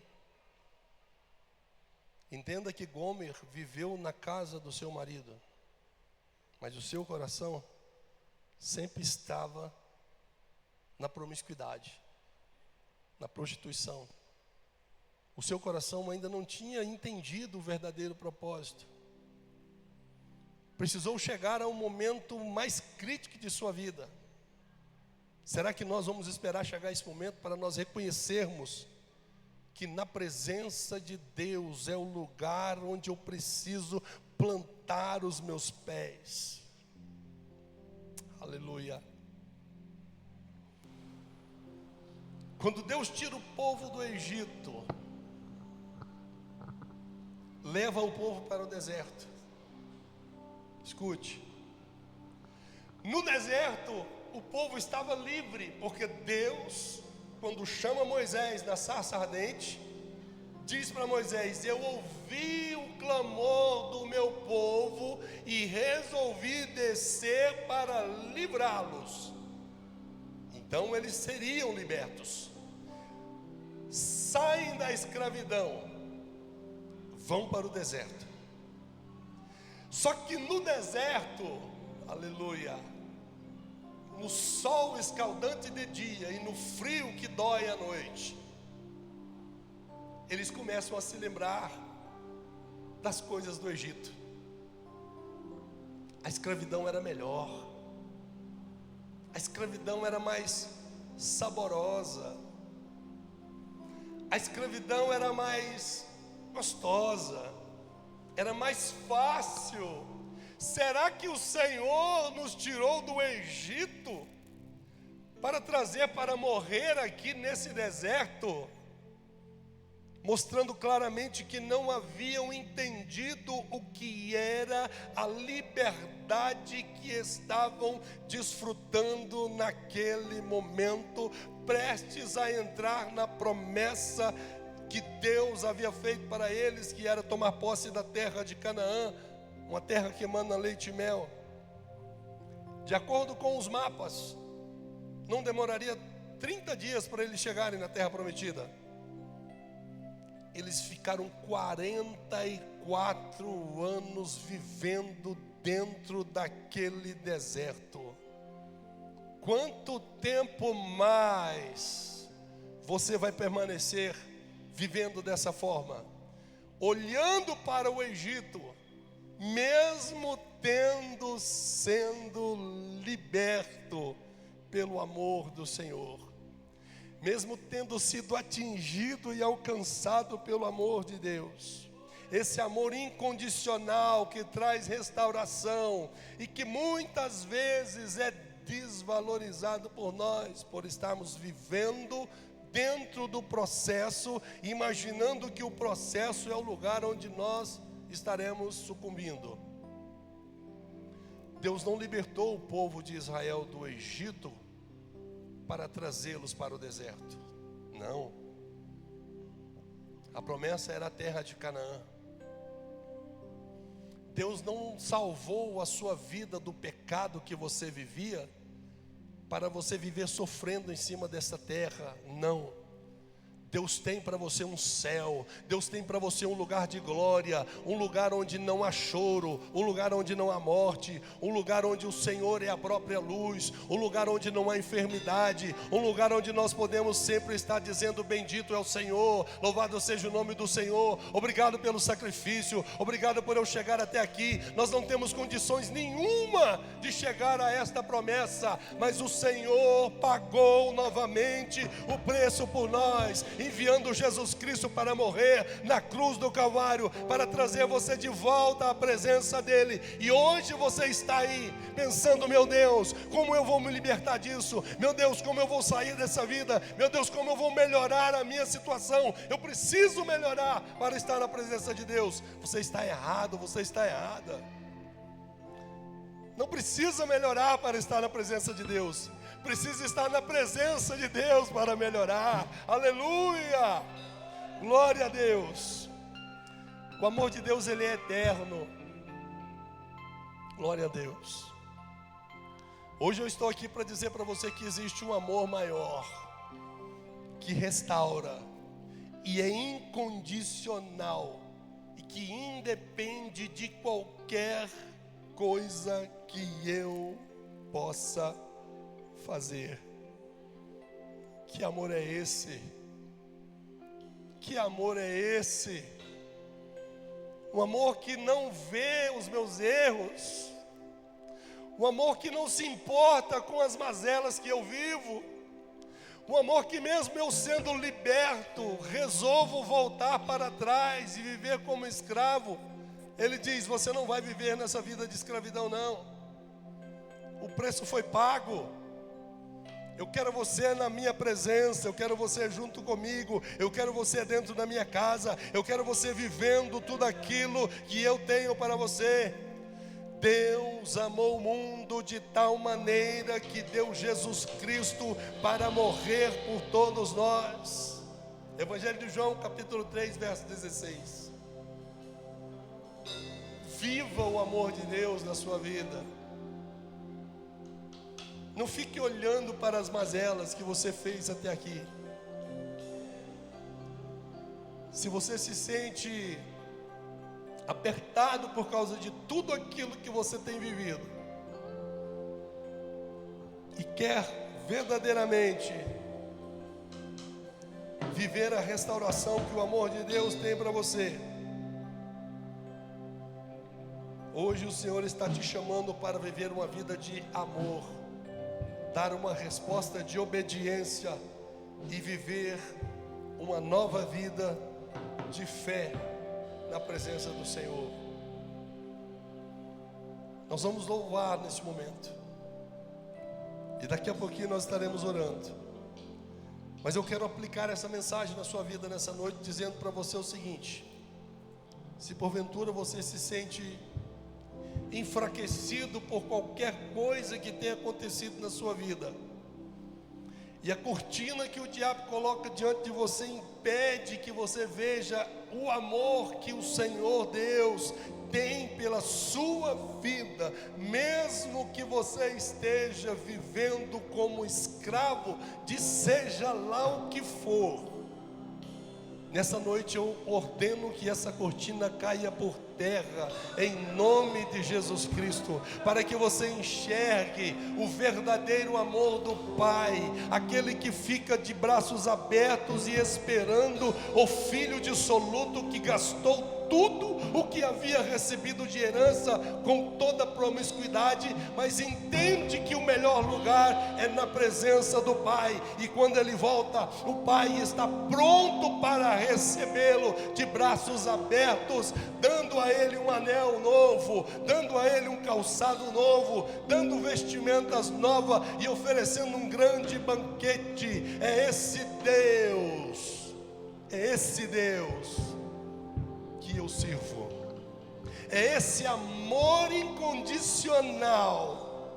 [SPEAKER 1] Entenda que Gomer viveu na casa do seu marido, mas o seu coração sempre estava na promiscuidade, na prostituição. O seu coração ainda não tinha entendido o verdadeiro propósito. Precisou chegar ao momento mais crítico de sua vida. Será que nós vamos esperar chegar esse momento para nós reconhecermos que na presença de Deus é o lugar onde eu preciso plantar os meus pés? Aleluia. Quando Deus tira o povo do Egito, leva o povo para o deserto. Escute. No deserto, o povo estava livre, porque Deus, quando chama Moisés na sarça ardente, diz para Moisés: eu ouvi o clamor do meu povo e resolvi descer para livrá-los. Então eles seriam libertos. Saem da escravidão, vão para o deserto. Só que no deserto, aleluia, no sol escaldante de dia e no frio que dói à noite, eles começam a se lembrar das coisas do Egito. A escravidão era melhor, a escravidão era mais saborosa, a escravidão era mais gostosa, era mais fácil. Será que o Senhor nos tirou do Egito para trazer para morrer aqui nesse deserto? Mostrando claramente que não haviam entendido o que era a liberdade que estavam desfrutando naquele momento, prestes a entrar na promessa que Deus havia feito para eles, que era tomar posse da terra de Canaã, uma terra que emana leite e mel. De acordo com os mapas, não demoraria 30 dias para eles chegarem na terra prometida. Eles ficaram 44 anos vivendo dentro daquele deserto. Quanto tempo mais você vai permanecer vivendo dessa forma? Olhando para o Egito, mesmo sendo liberto pelo amor do Senhor, mesmo tendo sido atingido e alcançado pelo amor de Deus, esse amor incondicional que traz restauração e que muitas vezes é desvalorizado por nós, por estarmos vivendo dentro do processo, imaginando que o processo é o lugar onde nós estaremos sucumbindo. Deus não libertou o povo de Israel do Egito para trazê-los para o deserto. Não. A promessa era a terra de Canaã. Deus não salvou a sua vida do pecado que você vivia para você viver sofrendo em cima dessa terra. Não. Deus tem para você um céu, Deus tem para você um lugar de glória, um lugar onde não há choro, um lugar onde não há morte, um lugar onde o Senhor é a própria luz, um lugar onde não há enfermidade, um lugar onde nós podemos sempre estar dizendo: bendito é o Senhor, louvado seja o nome do Senhor, obrigado pelo sacrifício, obrigado por eu chegar até aqui. Nós não temos condições nenhuma de chegar a esta promessa, mas o Senhor pagou novamente o preço por nós, enviando Jesus Cristo para morrer na cruz do Calvário, para trazer você de volta à presença dEle. E hoje você está aí pensando: meu Deus, como eu vou me libertar disso? Meu Deus, como eu vou sair dessa vida? Meu Deus, como eu vou melhorar a minha situação? Eu preciso melhorar para estar na presença de Deus. Você está errado, você está errada. Não precisa melhorar para estar na presença de Deus. Precisa estar na presença de Deus para melhorar. Aleluia! Glória a Deus. O amor de Deus, ele é eterno. Glória a Deus. Hoje eu estou aqui para dizer para você que existe um amor maior, que restaura e é incondicional e que independe de qualquer coisa que eu possa fazer. Que amor é esse? Que amor é esse? Um amor que não vê os meus erros, um amor que não se importa com as mazelas que eu vivo, um amor que mesmo eu sendo liberto, resolvo voltar para trás e viver como escravo. Ele diz: você não vai viver nessa vida de escravidão, não. O preço foi pago. Eu quero você na minha presença, eu quero você junto comigo, eu quero você dentro da minha casa, eu quero você vivendo tudo aquilo que eu tenho para você. Deus amou o mundo de tal maneira que deu Jesus Cristo para morrer por todos nós. Evangelho de João, capítulo 3, verso 16. Viva o amor de Deus na sua vida. Não fique olhando para as mazelas que você fez até aqui. Se você se sente apertado por causa de tudo aquilo que você tem vivido e quer verdadeiramente viver a restauração que o amor de Deus tem para você, hoje o Senhor está te chamando para viver uma vida de amor, dar uma resposta de obediência e viver uma nova vida de fé na presença do Senhor. Nós vamos louvar nesse momento, e daqui a pouquinho nós estaremos orando. Mas eu quero aplicar essa mensagem na sua vida nessa noite, dizendo para você o seguinte: se porventura você se sente enfraquecido por qualquer coisa que tenha acontecido na sua vida, e a cortina que o diabo coloca diante de você impede que você veja o amor que o Senhor Deus tem pela sua vida, mesmo que você esteja vivendo como escravo de seja lá o que for, nessa noite eu ordeno que essa cortina caia por terra, em nome de Jesus Cristo, para que você enxergue o verdadeiro amor do Pai, aquele que fica de braços abertos e esperando o filho dissoluto que gastou tudo o que havia recebido de herança com toda promiscuidade, mas entende que o melhor lugar é na presença do Pai, e quando ele volta, o Pai está pronto para recebê-lo de braços abertos, dando a ele um anel novo, dando a ele um calçado novo, dando vestimentas novas e oferecendo um grande banquete. É esse Deus que eu sirvo, é esse amor incondicional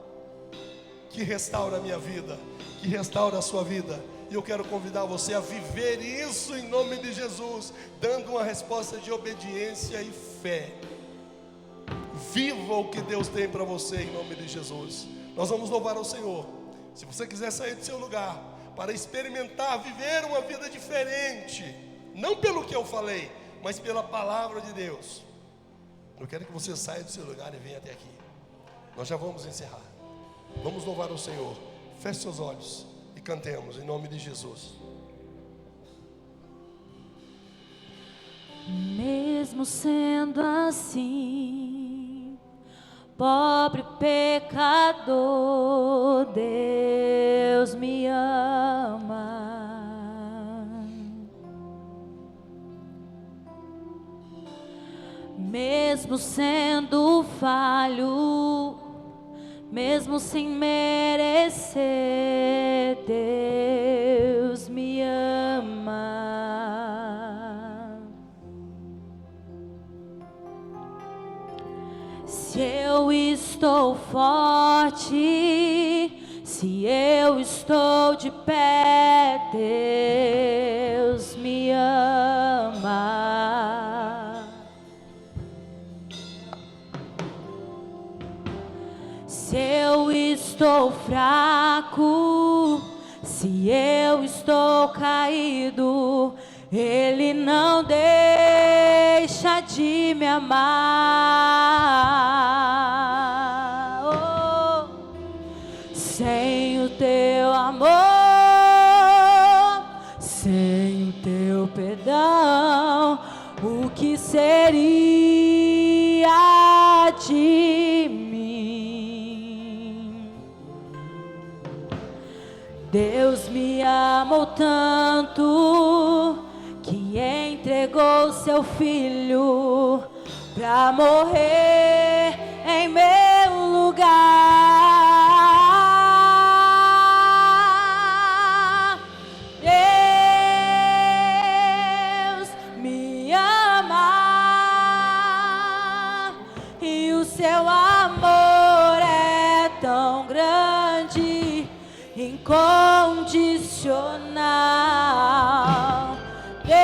[SPEAKER 1] que restaura a minha vida, que restaura a sua vida. E eu quero convidar você a viver isso em nome de Jesus, dando uma resposta de obediência e fé. Viva o que Deus tem para você em nome de Jesus. Nós vamos louvar ao Senhor. Se você quiser sair do seu lugar para experimentar, viver uma vida diferente, não pelo que eu falei, mas pela palavra de Deus, eu quero que você saia do seu lugar e venha até aqui. Nós já vamos encerrar. Vamos louvar o Senhor. Feche seus olhos e cantemos em nome de Jesus.
[SPEAKER 2] Mesmo sendo assim, pobre pecador, Deus me ama. Mesmo sendo falho, mesmo sem merecer, Deus me ama. Se eu estou forte, se eu estou de pé, Deus me ama. Se eu estou fraco, se eu estou caído, Ele não deixa de me amar. Oh, sem o teu amor, sem o teu perdão, o que seria de mim? Deus me amou tanto que entregou seu filho pra morrer em meu lugar. incondicional. Deus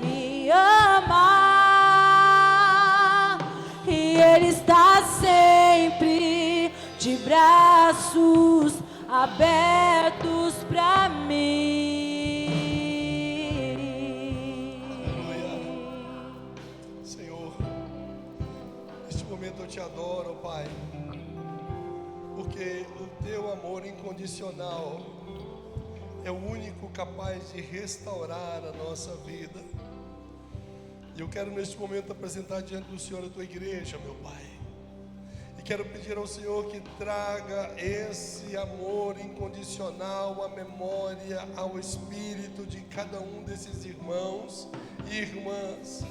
[SPEAKER 2] me ama e Ele está sempre de braços abertos para mim.
[SPEAKER 1] Aleluia. Senhor, neste momento eu te adoro, Pai, porque o teu amor incondicional é o único capaz de restaurar a nossa vida. E eu quero neste momento apresentar diante do Senhor a tua igreja, meu Pai. E quero pedir ao Senhor que traga esse amor incondicional à memória, ao espírito de cada um desses irmãos e irmãs,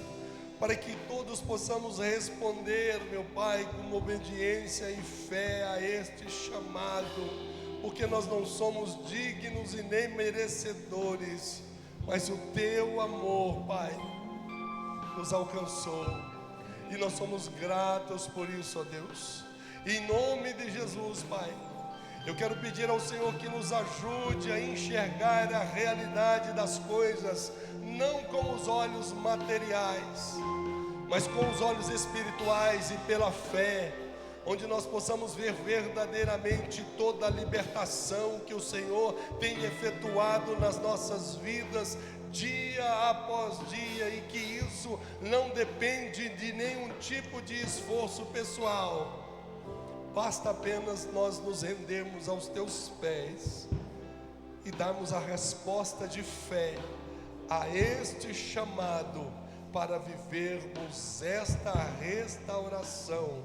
[SPEAKER 1] para que todos possamos responder, meu Pai, com obediência e fé a este chamado, porque nós não somos dignos e nem merecedores, mas o teu amor, Pai, nos alcançou. E nós somos gratos por isso, ó Deus. Em nome de Jesus, Pai, eu quero pedir ao Senhor que nos ajude a enxergar a realidade das coisas, não com os olhos materiais, mas com os olhos espirituais e pela fé, onde nós possamos ver verdadeiramente toda a libertação que o Senhor tem efetuado nas nossas vidas, dia após dia, e que isso não depende de nenhum tipo de esforço pessoal. Basta apenas nós nos rendermos aos teus pés e darmos a resposta de fé a este chamado para vivermos esta restauração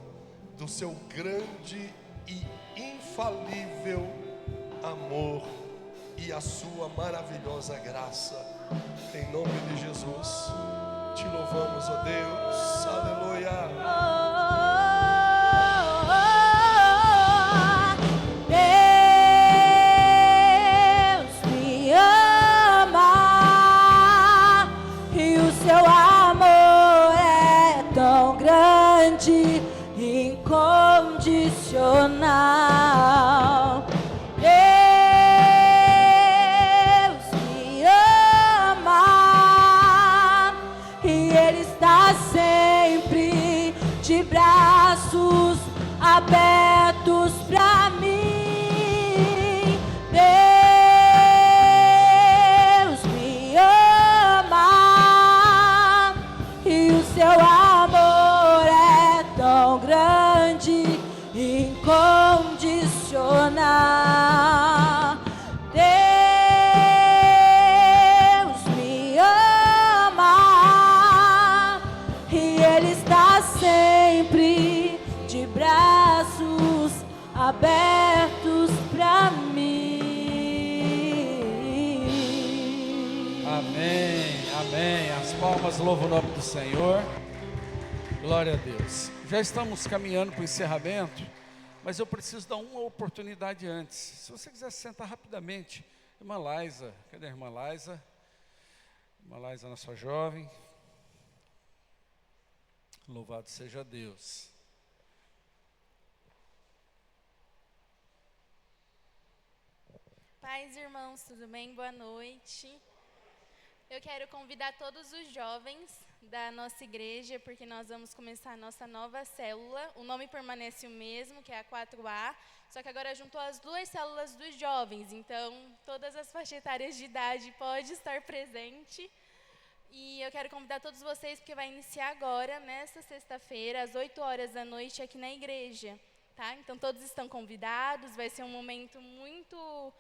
[SPEAKER 1] do seu grande e infalível amor e a sua maravilhosa graça. Em nome de Jesus, te louvamos, ó Deus. Aleluia.
[SPEAKER 2] Deus me ama e o seu amor é tão grande, incondicional. De braços abertos para mim. Deus me ama e o seu amor é tão grande, incondicional. Deus me ama e Ele está sempre de braços abertos para mim.
[SPEAKER 3] Amém, amém. As palmas louvam o nome do Senhor. Glória a Deus. Já estamos caminhando para o encerramento, mas eu preciso dar uma oportunidade antes. Se você quiser sentar rapidamente, irmã Laisa, cadê a irmã Laisa? Irmã Laisa, nossa jovem. Louvado seja Deus.
[SPEAKER 4] Paz, irmãos, tudo bem? Boa noite. Eu quero convidar todos os jovens da nossa igreja, porque nós vamos começar a nossa nova célula. O nome permanece o mesmo, que é a 4A, só que agora juntou as duas células dos jovens, então todas as faixas etárias de idade podem estar presentes. E eu quero convidar todos vocês, porque vai iniciar agora, nesta sexta-feira, às 8 horas da noite, aqui na igreja, tá? Então, todos estão convidados, vai ser um momento muito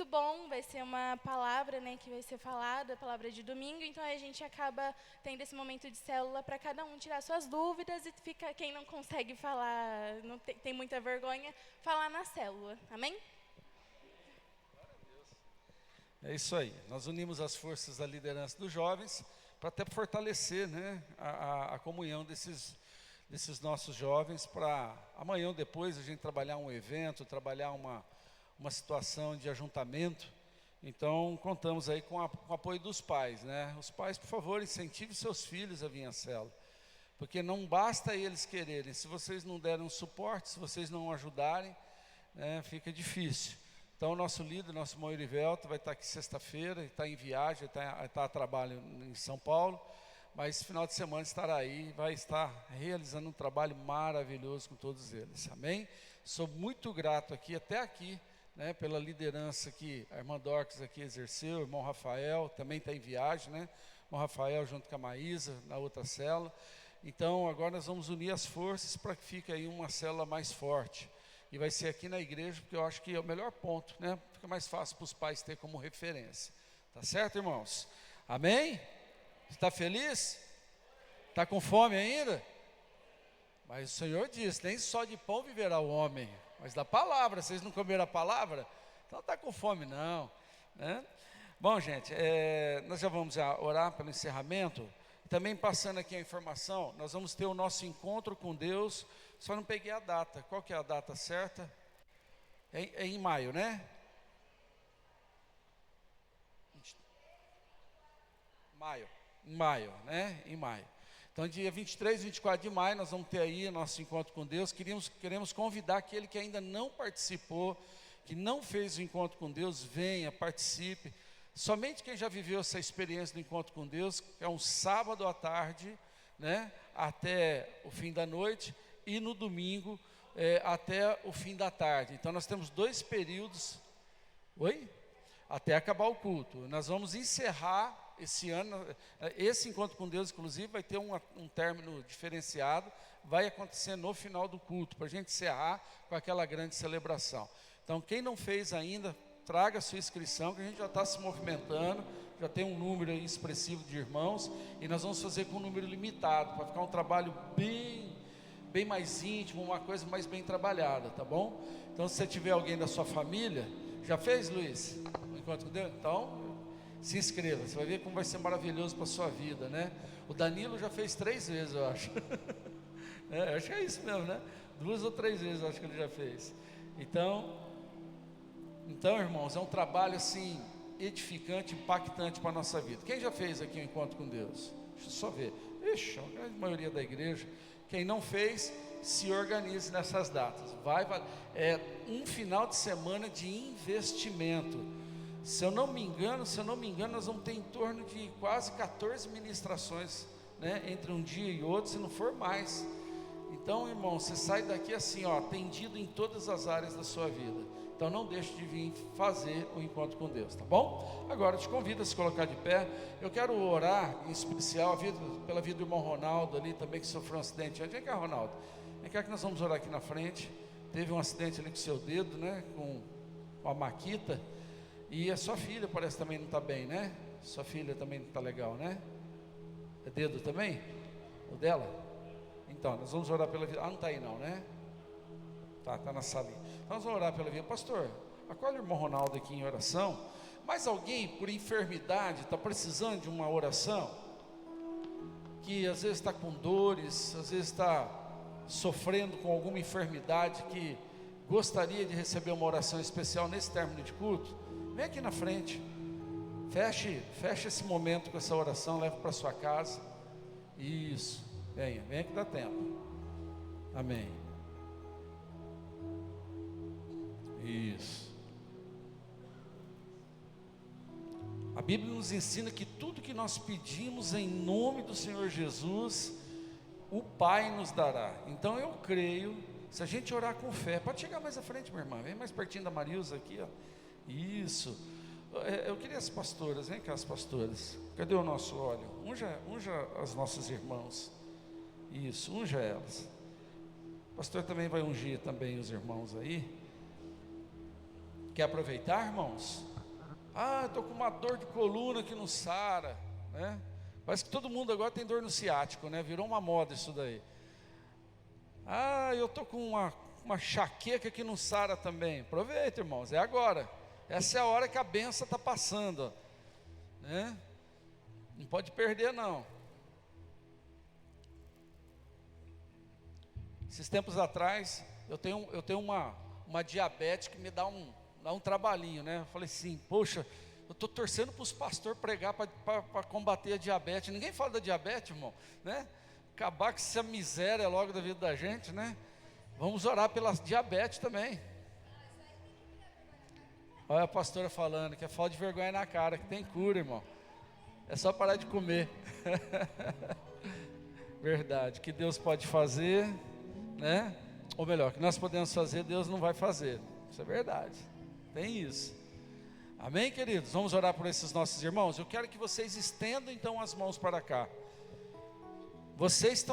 [SPEAKER 4] bom, vai ser uma palavra, né, que vai ser falada, a palavra de domingo, então a gente acaba tendo esse momento de célula para cada um tirar suas dúvidas e fica, quem não consegue falar, não tem muita vergonha, falar na célula, amém?
[SPEAKER 3] É isso aí, nós unimos as forças da liderança dos jovens para até fortalecer, né, a comunhão desses nossos jovens, para amanhã ou depois a gente trabalhar um evento, trabalhar uma situação de ajuntamento. Então contamos aí com o apoio dos pais, né? Os pais, por favor, incentivem seus filhos a vir à célula, porque não basta eles quererem, se vocês não derem um suporte, se vocês não ajudarem, né, fica difícil. Então, o nosso líder, nosso irmão Erivelto, vai estar aqui sexta-feira, está em viagem, está a trabalho em São Paulo, mas final de semana estará aí, vai estar realizando um trabalho maravilhoso com todos eles, amém? Sou muito grato até aqui, né, pela liderança que a irmã Dorcas aqui exerceu, o irmão Rafael também está em viagem, né? O irmão Rafael junto com a Maísa, na outra célula. Então, agora nós vamos unir as forças para que fique aí uma célula mais forte. E vai ser aqui na igreja, porque eu acho que é o melhor ponto, né? Fica mais fácil para os pais ter como referência. Tá certo, irmãos? Amém? Está feliz? Está com fome ainda? Mas o Senhor diz, nem só de pão viverá o homem, mas da palavra. Vocês não comeram a palavra? Então está com fome não, né? Bom, gente, nós já vamos orar pelo encerramento. Também passando aqui a informação, nós vamos ter o nosso encontro com Deus. Só não peguei a data. Qual que é a data certa? É em maio, né? Maio, né? Em maio. Então, dia 23, 24 de maio, nós vamos ter aí nosso encontro com Deus. Queremos convidar aquele que ainda não participou, que não fez o encontro com Deus, venha, participe. Somente quem já viveu essa experiência do encontro com Deus, que é um sábado à tarde, né? Até o fim da noite, e no domingo até o fim da tarde. Então nós temos 2 períodos, até acabar o culto. Nós vamos encerrar esse ano, esse encontro com Deus, inclusive, vai ter um término diferenciado, vai acontecer no final do culto, para a gente encerrar com aquela grande celebração. Então quem não fez ainda, traga a sua inscrição, que a gente já está se movimentando, já tem um número aí expressivo de irmãos, e nós vamos fazer com um número limitado, para ficar um trabalho bem mais íntimo, uma coisa mais bem trabalhada, tá bom? Então, se você tiver alguém da sua família, já fez, Luiz? Enquanto com Deus? Então, se inscreva, você vai ver como vai ser maravilhoso para a sua vida, né? O Danilo já fez 3 vezes, eu acho. Acho que é isso mesmo, né? 2 ou 3 vezes eu acho que ele já fez. Então, irmãos, é um trabalho assim, edificante, impactante para a nossa vida. Quem já fez aqui um encontro com Deus? Deixa eu só ver. Ixi, a grande maioria da igreja. Quem não fez, se organize nessas datas. É um final de semana de investimento. Se eu não me engano, nós vamos ter em torno de quase 14 ministrações, né, entre um dia e outro, se não for mais. Então, irmão, você sai daqui assim, atendido em todas as áreas da sua vida. Então não deixe de vir fazer o encontro com Deus, tá bom? Agora eu te convido a se colocar de pé. Eu quero orar em especial pela vida do irmão Ronaldo ali também, que sofreu um acidente. Vem cá, Ronaldo. Vem cá que nós vamos orar aqui na frente. Teve um acidente ali com o seu dedo, né? Com a maquita. E a sua filha parece também não está bem, né? Sua filha também não está legal, né? É dedo também? O dela? Então, nós vamos orar pela vida. Não está aí não, né? Está na salinha. Nós vamos orar pela vida. Pastor, acolhe o irmão Ronaldo aqui em oração. Mas alguém por enfermidade está precisando de uma oração? Que às vezes está com dores, às vezes está sofrendo com alguma enfermidade, que gostaria de receber uma oração especial nesse término de culto? Vem aqui na frente. Feche esse momento com essa oração, leve para sua casa. Isso, venha que dá tempo. Amém. Isso. A Bíblia nos ensina que tudo que nós pedimos em nome do Senhor Jesus, o Pai nos dará. Então eu creio, se a gente orar com fé, pode chegar mais à frente, minha irmã, vem mais pertinho da Marilza aqui, ó. Isso. Eu queria as pastoras, vem cá as pastoras. Cadê o nosso óleo? Unja as nossas irmãos. Isso, unja elas. O pastor também vai ungir também os irmãos aí. Quer aproveitar, irmãos? Estou com uma dor de coluna que não sara, né? Parece que todo mundo agora tem dor no ciático, né? Virou uma moda isso daí. Eu estou com uma enxaqueca que não sara também. Aproveita, irmãos, é agora. Essa é a hora que a benção está passando, né? Não pode perder, não. Esses tempos atrás, eu tenho uma diabetes que me dá um trabalhinho, né? Eu falei assim, poxa, eu estou torcendo para os pastores pregar para combater a diabetes. Ninguém fala da diabetes, irmão, né? Acabar com essa miséria logo da vida da gente, né? Vamos orar pela diabetes também. Olha a pastora falando que é falta de vergonha na cara, que tem cura, irmão. É só parar de comer. Verdade, que Deus pode fazer, né? Ou melhor, que nós podemos fazer, Deus não vai fazer. Isso é verdade, tem isso. Amém, queridos? Vamos orar por esses nossos irmãos? Eu quero que vocês estendam então as mãos para cá. Vocês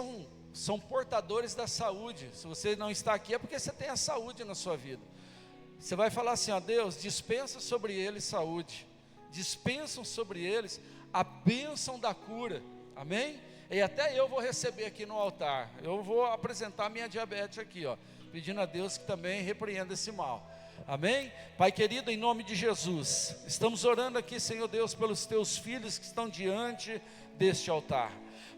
[SPEAKER 3] são portadores da saúde. Se você não está aqui é porque você tem a saúde na sua vida. Você vai falar assim, ó, Deus, dispensa sobre eles saúde. Dispensam sobre eles a bênção da cura. Amém? E até eu vou receber aqui no altar. Eu vou apresentar minha diabetes aqui, ó, pedindo a Deus que também repreenda esse mal. Amém? Pai querido, em nome de Jesus, estamos orando aqui, Senhor Deus, pelos teus filhos que estão diante deste altar.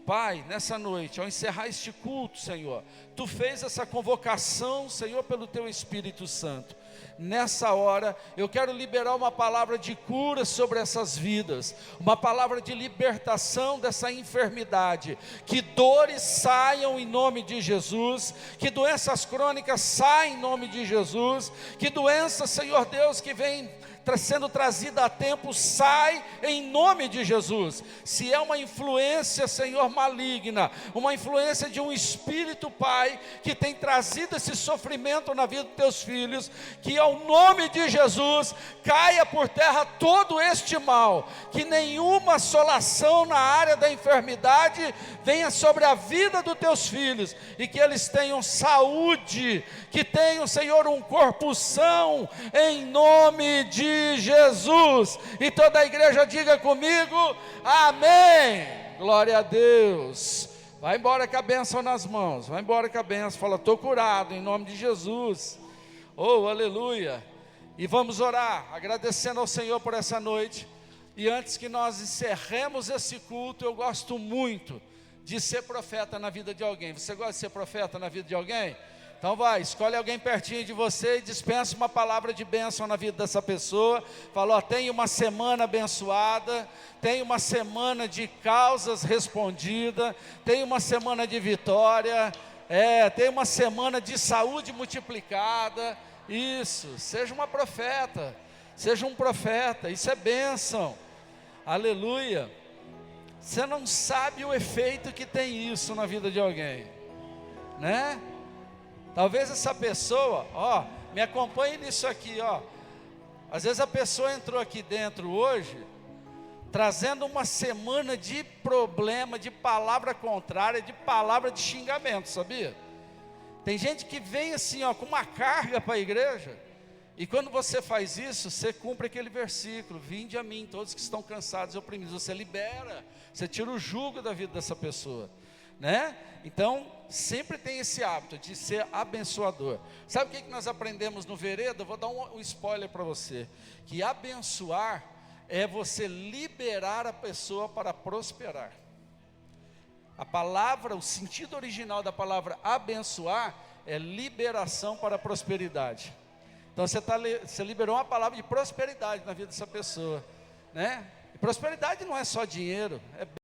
[SPEAKER 3] Pai, nessa noite, ao encerrar este culto, Senhor, Tu fez essa convocação, Senhor, pelo Teu Espírito Santo. Nessa hora, eu quero liberar uma palavra de cura sobre essas vidas, uma palavra de libertação dessa enfermidade, que dores saiam em nome de Jesus, que doenças crônicas saiam em nome de Jesus, que doença, Senhor Deus, que vem sendo trazida a tempo, sai em nome de Jesus. Se é uma influência, Senhor, maligna, uma influência de um espírito, Pai, que tem trazido esse sofrimento na vida dos teus filhos, que ao nome de Jesus, caia por terra todo este mal, que nenhuma assolação na área da enfermidade venha sobre a vida dos teus filhos, e que eles tenham saúde, que tenham, Senhor, um corpo são, em nome de Jesus. E toda a igreja diga comigo, amém. Glória a Deus. Vai embora com a bênção nas mãos, vai embora com a bênção, fala, estou curado em nome de Jesus. Oh, aleluia. E vamos orar, agradecendo ao Senhor por essa noite. E antes que nós encerremos esse culto, eu gosto muito de ser profeta na vida de alguém. Você gosta de ser profeta na vida de alguém? Então vai, escolhe alguém pertinho de você e dispensa uma palavra de bênção na vida dessa pessoa. Fala, ó, tenha uma semana abençoada, tenha uma semana de causas respondidas, tenha uma semana de vitória, tenha uma semana de saúde multiplicada. Isso, seja uma profeta, seja um profeta, isso é bênção. Aleluia. Você não sabe o efeito que tem isso na vida de alguém, né? Talvez essa pessoa, ó, me acompanhe nisso aqui, ó. Às vezes a pessoa entrou aqui dentro hoje, trazendo uma semana de problema, de palavra contrária, de palavra de xingamento, sabia? Tem gente que vem assim, ó, com uma carga para a igreja, e quando você faz isso, você cumpre aquele versículo, vinde a mim, todos que estão cansados e oprimidos, você libera, você tira o jugo da vida dessa pessoa, né? Então, sempre tem esse hábito de ser abençoador. Sabe o que nós aprendemos no Vereda? Eu vou dar um spoiler para você, que abençoar é você liberar a pessoa para prosperar. A palavra, o sentido original da palavra abençoar é liberação para a prosperidade. Então você liberou uma palavra de prosperidade na vida dessa pessoa, né? E prosperidade não é só dinheiro, é